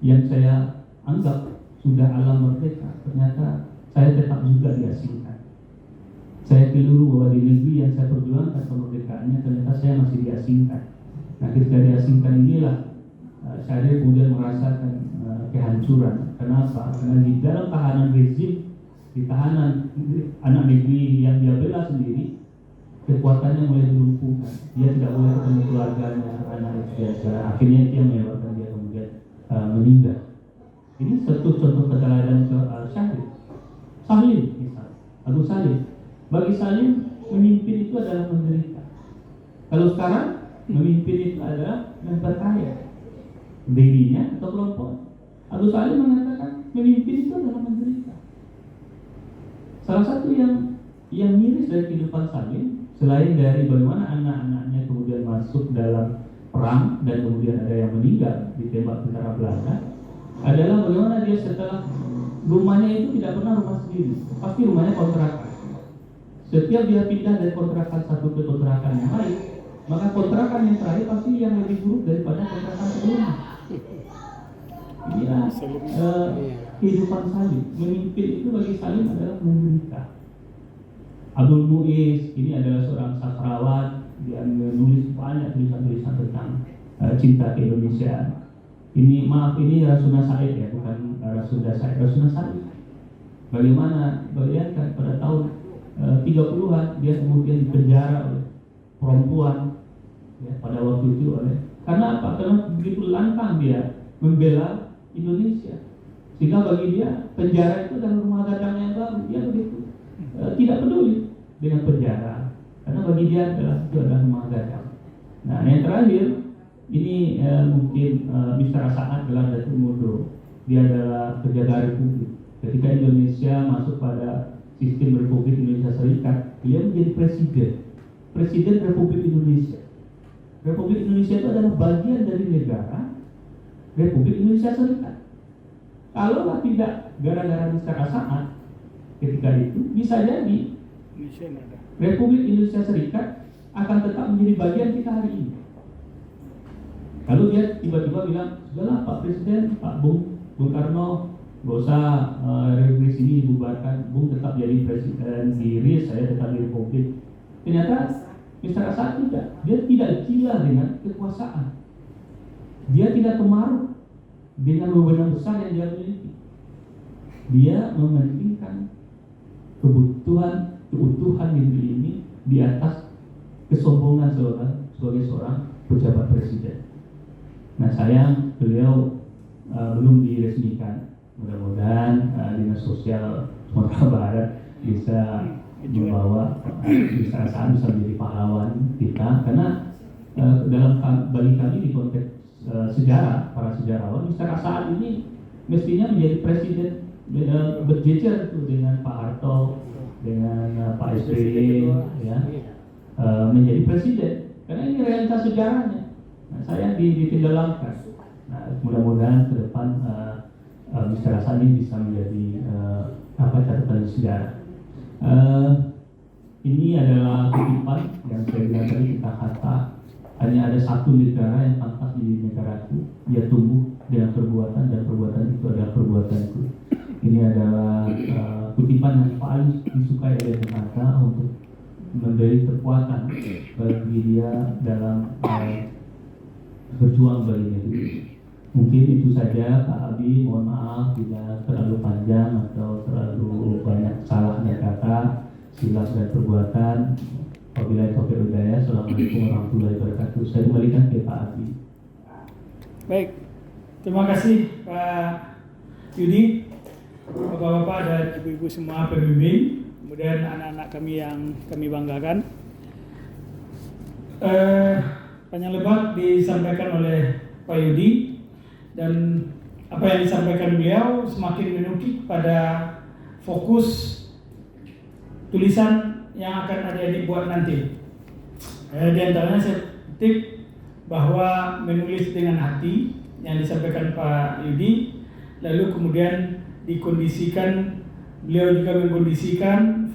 yang saya anggap sudah alam merdeka, ternyata saya tetap juga diasingkan. Saya keliru bahwa di negeri yang saya perjuangkan kemerdekaannya, ternyata saya masih diasingkan. Nah, ketika diasingkan inilah Syahrir kemudian merasakan kehancuran. Kenapa? Karena di dalam tahanan rezim, di tahanan anak negeri yang dia bela sendiri, kekuatannya mulai dilumpuhkan. Dia tidak boleh ketemu keluarganya, anak biasa. Akhirnya itu yang menyebabkan dia kemudian meninggal. Ini satu contoh keteladanan Syahrir. Salim misalnya, Agus Salim. Bagi Salim, memimpin itu adalah menderita. Kalau sekarang, memimpin itu adalah memperkaya dirinya atau kelompoknya. Agus Salim mengatakan memimpin itu adalah menderita. Salah satu yang miris dari kehidupan Salim, selain dari bagaimana anak-anaknya kemudian masuk dalam perang dan kemudian ada yang meninggal ditembak tentara Belanda, adalah bagaimana dia setelah rumahnya itu tidak pernah rumah sendiri, pasti rumahnya kontrakan. Setiap dia pindah dari kontrakan satu ke kontrakan yang lain, maka kontrakan yang terakhir pasti yang lebih buruk daripada kontrakan sebelumnya. Inilah kehidupan Salim. Memimpin itu bagi Salim adalah menderita. Abdul Muiz ini adalah seorang sastrawan yang menulis banyak tulisan-tulisan tentang cinta ke Indonesia. Ini Rasuna Said ya, bukan Rasuna Said. Rasuna Said. Bagaimana bayangkan pada tahun 30-an dia kemudian dipenjara oleh perempuan ya, pada waktu itu karena apa? Karena begitu lantang dia membela Indonesia, Sehingga bagi dia penjara itu adalah rumah gadang yang baru. Dia begitu tidak peduli dengan penjara, karena bagi dia itu adalah rumah gadang. Nah, yang terakhir ini mungkin Mr. Asa'ad adalah Datuk Mudo. Dia adalah penjaga Republik. Ketika Indonesia masuk pada sistem Republik Indonesia Serikat, dia menjadi Presiden Republik Indonesia. Republik Indonesia itu adalah bagian dari negara Republik Indonesia Serikat. Kalau tidak gara-gara Mr. Asa'ad ketika itu, bisa jadi Republik Indonesia Serikat akan tetap menjadi bagian kita hari ini. Lalu dia tiba-tiba bilang, sudahlah Pak Presiden, Pak Bung Karno, nggak usah republik ini dibubarkan, Bung tetap jadi presiden diri, saya tetap di Republik. Ternyata Mr. Asa'ad tidak, dia tidak gila dengan kekuasaan, dia tidak kemaruk dengan wewenang besar yang dia miliki. Dia mementingkan keutuhan negeri ini di atas kesombongan sebagai seorang pejabat presiden. Nah, sayang beliau belum diresmikan. Mudah-mudahan Dinas Sosial Sumatera Barat bisa membawa Mr. Asa'ad bisa menjadi pahlawan kita, karena bagi kami di konteks sejarah, para sejarawan, Mr. Asa'ad ini mestinya menjadi presiden berjejer dengan Pak Harto, dengan Pak SBY, ya, menjadi presiden, karena ini realitas sejarahnya. Nah, saya ditenggelamkan. Nah, mudah-mudahan ke depan Mr. Asa'ad ini bisa menjadi catatan sejarah. Ini adalah kutipan yang saya bilang tadi, kita kata hanya ada satu negara yang pantas di negaraku, dia tumbuh dengan perbuatan dan perbuatan itu adalah perbuatanku. Ini adalah kutipan yang paling disukai oleh Jakarta untuk memberi kekuatan bagi dia dalam berjuang bagi negeri. Mungkin itu saja Pak Abi, mohon maaf bila terlalu panjang atau terlalu banyak salahnya kata, silap dan perbuatan. Wabillahi taufiq wal hidayah. Assalamualaikum warahmatullahi wabarakatuh. Saya kembalikan ke Pak Abi. Baik, terima kasih Pak Yudi, Bapak-bapak dan ibu-ibu semua pembimbing, kemudian anak-anak kami yang kami banggakan. Panjang lebar disampaikan oleh Pak Yudi, dan apa yang disampaikan beliau semakin menukik pada fokus tulisan yang akan ada dibuat nanti. Di antaranya saya petik bahwa menulis dengan hati yang disampaikan Pak Yudi, lalu kemudian dikondisikan, beliau juga mengkondisikan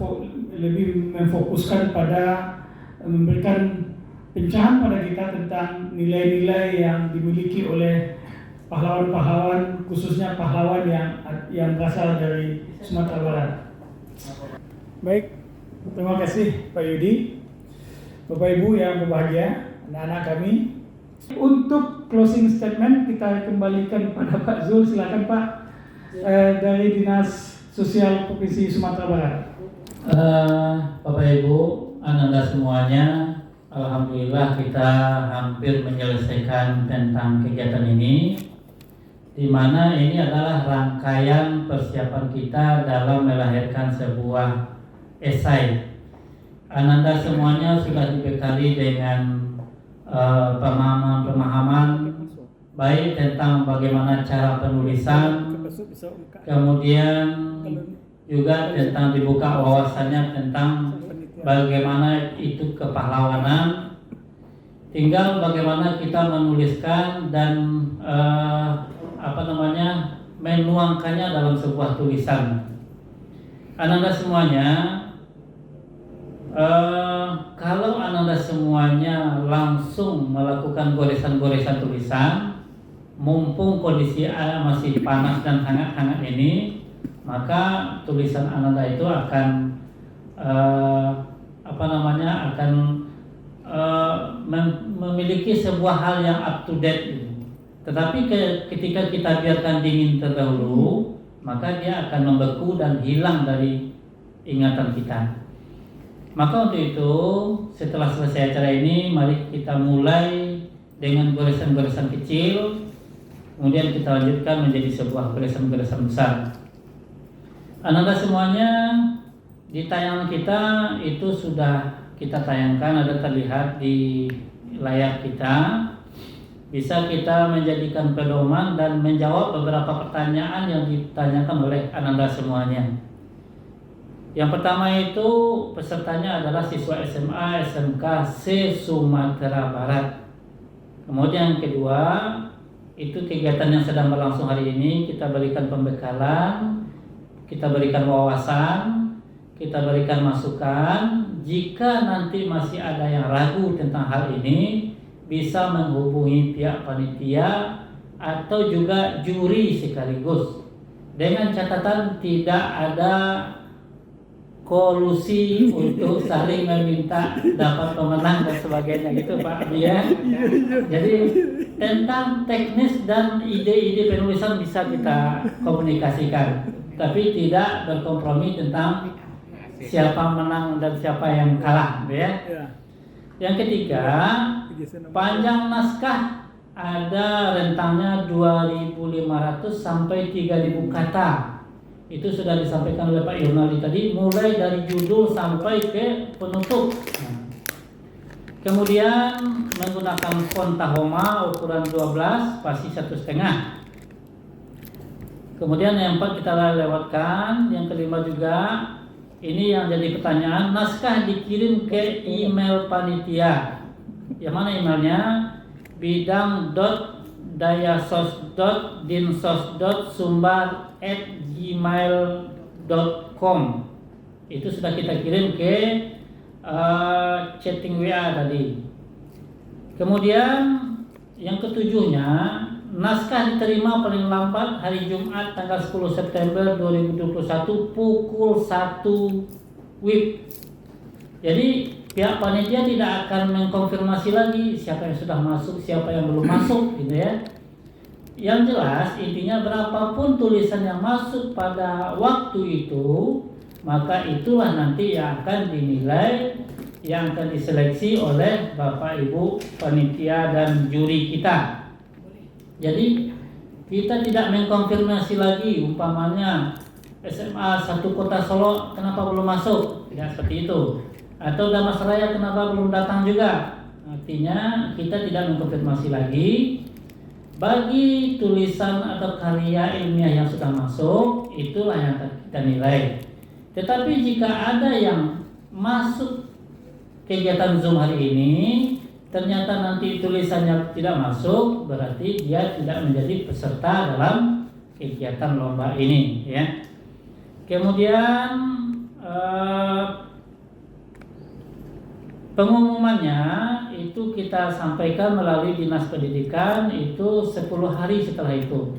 lebih memfokuskan pada memberikan pencerahan pada kita tentang nilai-nilai yang dimiliki oleh pahlawan-pahlawan, khususnya pahlawan yang berasal dari Sumatera Barat. Baik, terima kasih Pak Yudi, Bapak Ibu yang berbahagia, anak-anak kami. Untuk closing statement kita kembalikan kepada Pak Zul, silakan Pak, dari Dinas Sosial Provinsi Sumatera Barat. Bapak Ibu, Anda semuanya, alhamdulillah kita hampir menyelesaikan tentang kegiatan ini, di mana ini adalah rangkaian persiapan kita dalam melahirkan sebuah esai. Ananda semuanya sudah dibekali dengan pemahaman baik tentang bagaimana cara penulisan, kemudian juga tentang dibuka wawasannya tentang bagaimana itu kepahlawanan. Tinggal bagaimana kita menuliskan dan menuangkannya dalam sebuah tulisan. Ananda semuanya, kalau Ananda semuanya langsung melakukan goresan-goresan tulisan, mumpung kondisi masih panas dan hangat-hangat ini, maka tulisan Ananda itu akan memiliki sebuah hal yang up to date. Tetapi ketika kita biarkan dingin terdahulu, maka dia akan membeku dan hilang dari ingatan kita. Maka untuk itu, setelah selesai acara ini, mari kita mulai dengan goresan-goresan kecil kemudian kita lanjutkan menjadi sebuah gagasan-gagasan besar. Ananda semuanya, di tayangan kita itu sudah kita tayangkan, ada terlihat di layar kita. Bisa kita menjadikan pedoman dan menjawab beberapa pertanyaan yang ditanyakan oleh Ananda semuanya. Yang pertama itu pesertanya adalah siswa SMA SMK se-Sumatera Barat. Kemudian yang kedua itu kegiatan yang sedang berlangsung hari ini, kita berikan pembekalan, kita berikan wawasan, kita berikan masukan. Jika nanti masih ada yang ragu tentang hal ini, bisa menghubungi pihak panitia atau juga juri sekaligus. Dengan catatan tidak ada kolusi untuk saling meminta dapat pemenang dan sebagainya gitu Pak ya. Jadi tentang teknis dan ide-ide penulisan bisa kita komunikasikan, tapi tidak berkompromi tentang siapa menang dan siapa yang kalah ya. Yang ketiga, panjang naskah ada rentangnya 2.500 sampai 3.000 kata. Itu sudah disampaikan oleh Pak Yunali tadi, mulai dari judul sampai ke penutup. Kemudian menggunakan font Tahoma ukuran 12 spasi 1,5. Kemudian yang 4 kita lewatkan. Yang kelima juga, ini yang jadi pertanyaan, naskah dikirim ke email panitia. Yang mana emailnya? bidang.dayasos.dinsos.sumbar@gmail.com. Itu sudah kita kirim ke chatting WA tadi. Kemudian yang ketujuhnya, naskah diterima paling lambat hari Jumat tanggal 10 September 2021 pukul 1 WIB. Jadi pihak panitia tidak akan mengkonfirmasi lagi siapa yang sudah masuk, siapa yang belum masuk gitu ya. Yang jelas intinya berapapun tulisan yang masuk pada waktu itu, maka itulah nanti yang akan dinilai, yang akan diseleksi oleh Bapak Ibu panitia dan juri kita. Jadi kita tidak mengkonfirmasi lagi, umpamanya SMA 1 Kota Solo kenapa belum masuk, tidak seperti itu. Atau Damasraya kenapa belum datang juga. Artinya kita tidak mengkonfirmasi lagi. Bagi tulisan atau karya ilmiah yang sudah masuk, itulah yang akan kita nilai. Tetapi jika ada yang masuk kegiatan Zoom hari ini, ternyata nanti tulisannya tidak masuk, berarti dia tidak menjadi peserta dalam kegiatan lomba ini ya. Kemudian pengumumannya itu kita sampaikan melalui Dinas Pendidikan itu 10 hari setelah itu,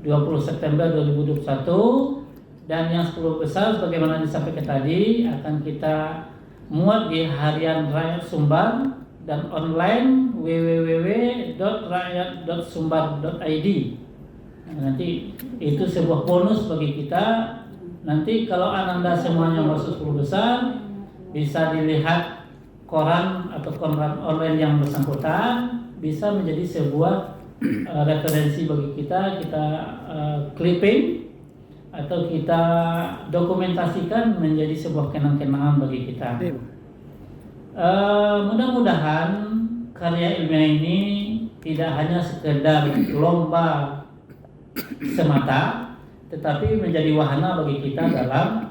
20 September 2021. Dan yang 10 besar sebagaimana disampaikan tadi akan kita muat di Harian Rakyat Sumbar dan online www.rakyat.sumbar.id. Nah, nanti itu sebuah bonus bagi kita. Nanti kalau Ananda semuanya masuk 10 besar, bisa dilihat koran atau koran online yang bersangkutan, bisa menjadi sebuah referensi bagi kita. Kita clipping atau kita dokumentasikan menjadi sebuah kenang-kenangan bagi kita. Mudah-mudahan karya ilmiah ini tidak hanya sekedar lomba semata, tetapi menjadi wahana bagi kita dalam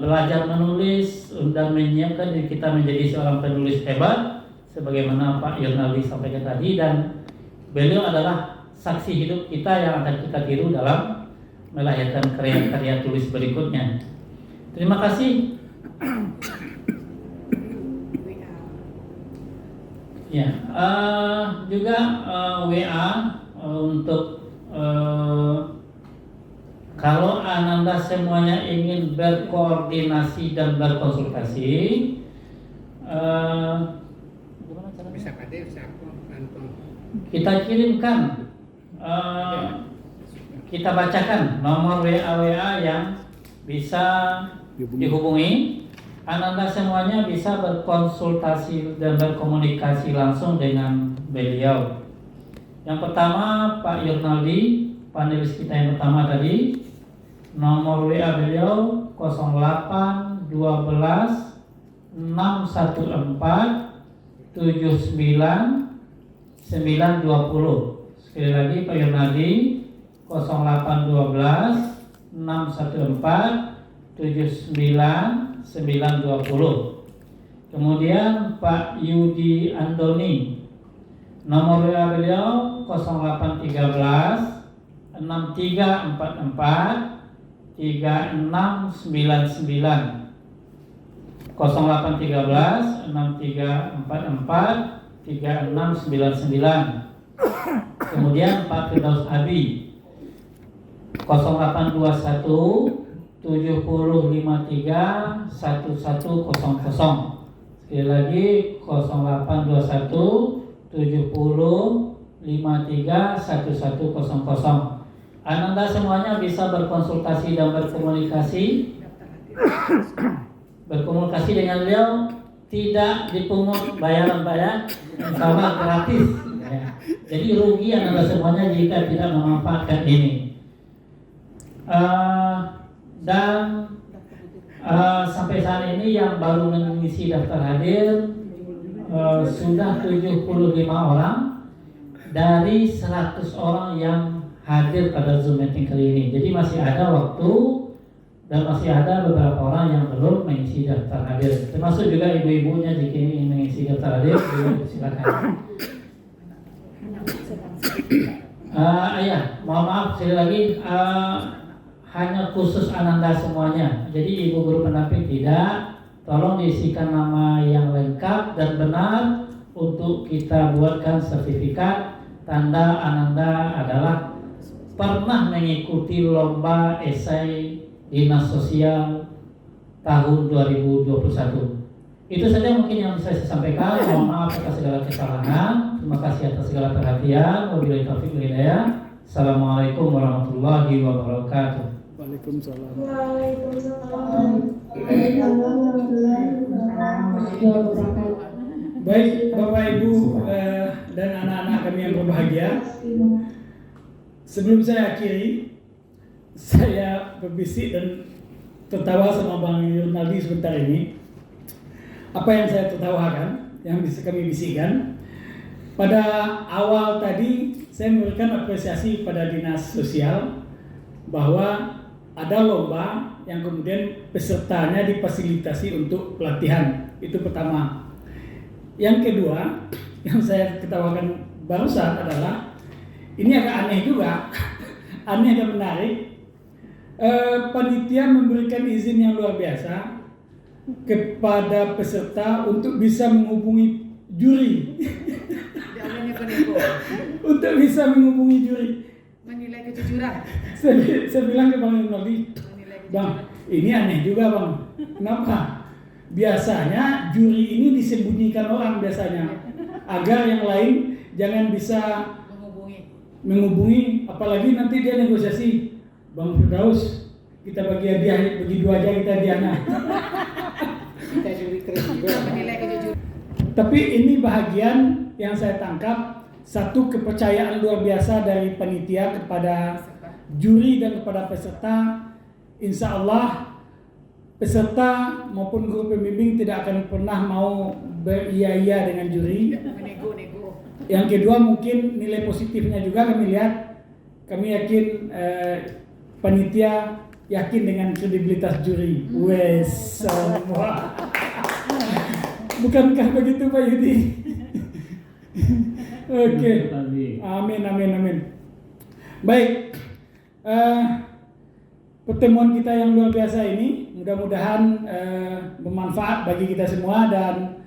belajar menulis dan menyiapkan diri kita menjadi seorang penulis hebat, sebagaimana Pak Yunali sampaikan tadi, dan beliau adalah saksi hidup kita yang akan kita tiru dalam melahirkan karya-karya tulis berikutnya. Terima kasih. Ya, juga WA untuk kalau Ananda semuanya ingin berkoordinasi dan berkonsultasi, Bisa Pak, bisa aku kantong. kita kirimkan, kita bacakan nomor WA yang bisa dihubungi. Ananda semuanya bisa berkonsultasi dan berkomunikasi langsung dengan beliau. Yang pertama Pak Yurnaldi, panelis kita yang pertama tadi. Nomor WA beliau 08 12 614 79 920. Sekali lagi Pak Yurnaldi 0812 614 79 920. Kemudian Pak Yudi Andoni, nomor WA beliau 0813 6344 3699. 0813 6344 3699. Kemudian Pak Firdaus Abi 0821 7053 1100. Sekali lagi 0821 7053 1100. Ananda semuanya bisa berkonsultasi dan berkomunikasi dengan beliau, tidak dipungut bayaran sama gratis. Jadi rugi Ananda semuanya jika tidak memanfaatkan ini. Dan sampai saat ini yang baru mengisi daftar hadir sudah 75 orang dari 100 orang yang hadir pada Zoom meeting kali ini. Jadi masih ada waktu dan masih ada beberapa orang yang belum mengisi daftar hadir. Termasuk juga ibu-ibunya jika ingin mengisi daftar hadir, silakan. Mohon maaf sekali lagi, hanya khusus Ananda semuanya. Jadi ibu guru pendamping tidak. Tolong diisikan nama yang lengkap dan benar untuk kita buatkan sertifikat tanda Ananda adalah pernah mengikuti lomba esai dinas sosial tahun 2021. Itu saja mungkin yang bisa saya sampaikan. Mohon maaf atas segala kesalahan. Terima kasih atas segala perhatian. Wabillahi taufiq wal hidayah. Assalamualaikum warahmatullahi wabarakatuh. Waalaikumsalam. Baik Bapak Ibu dan anak-anak kami yang berbahagia, sebelum saya akhiri, saya berbisik dan tertawa sama Bang Yurnaldi sebentar ini. Apa yang saya tertawakan, yang bisa kami bisikkan, pada awal tadi saya memberikan apresiasi pada dinas sosial bahwa ada lomba yang kemudian pesertanya difasilitasi untuk pelatihan. Itu pertama. Yang kedua, yang saya ketawakan barusan adalah ini agak aneh juga, aneh dan menarik. Panitia memberikan izin yang luar biasa kepada peserta untuk bisa menghubungi juri. Untuk bisa menghubungi juri. Menilai kejujuran. Saya bilang ke Bang Yurnaldi, Bang, ini aneh juga Bang. Kenapa? Biasanya juri ini disembunyikan orang biasanya, agar yang lain jangan bisa menghubungi, apalagi nanti dia negosiasi, Bang Firdaus, kita bagi hadiah, bagi 2 aja kita hadiahnya. Kita juri keren juga. Menilai kejujuran. Tapi ini bahagian yang saya tangkap, satu kepercayaan luar biasa dari panitia kepada juri dan kepada peserta. Insya Allah peserta maupun guru pembimbing tidak akan pernah mau beria-ia dengan juri. Menego. Yang kedua mungkin nilai positifnya juga kami lihat, kami yakin panitia yakin dengan kredibilitas juri. Wes semua. Bukankah begitu Pak Yudi? Oke. Amin. Baik. Pertemuan kita yang luar biasa ini mudah-mudahan bermanfaat bagi kita semua dan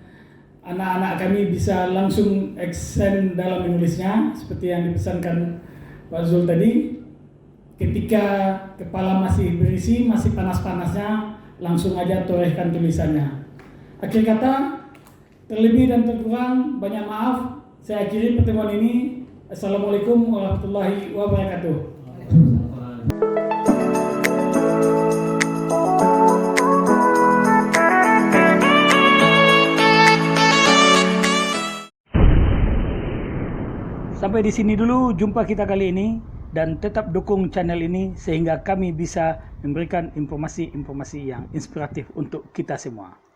anak-anak kami bisa langsung action dalam menulisnya seperti yang dipesankan Pak Zul tadi. Ketika kepala masih berisi, masih panas-panasnya, langsung aja torehkan tulisannya. Akhir kata, terlebih dan terkurang banyak maaf. Saya akhiri pertemuan ini. Assalamualaikum warahmatullahi wabarakatuh. Sampai di sini dulu jumpa kita kali ini, dan tetap dukung channel ini sehingga kami bisa memberikan informasi-informasi yang inspiratif untuk kita semua.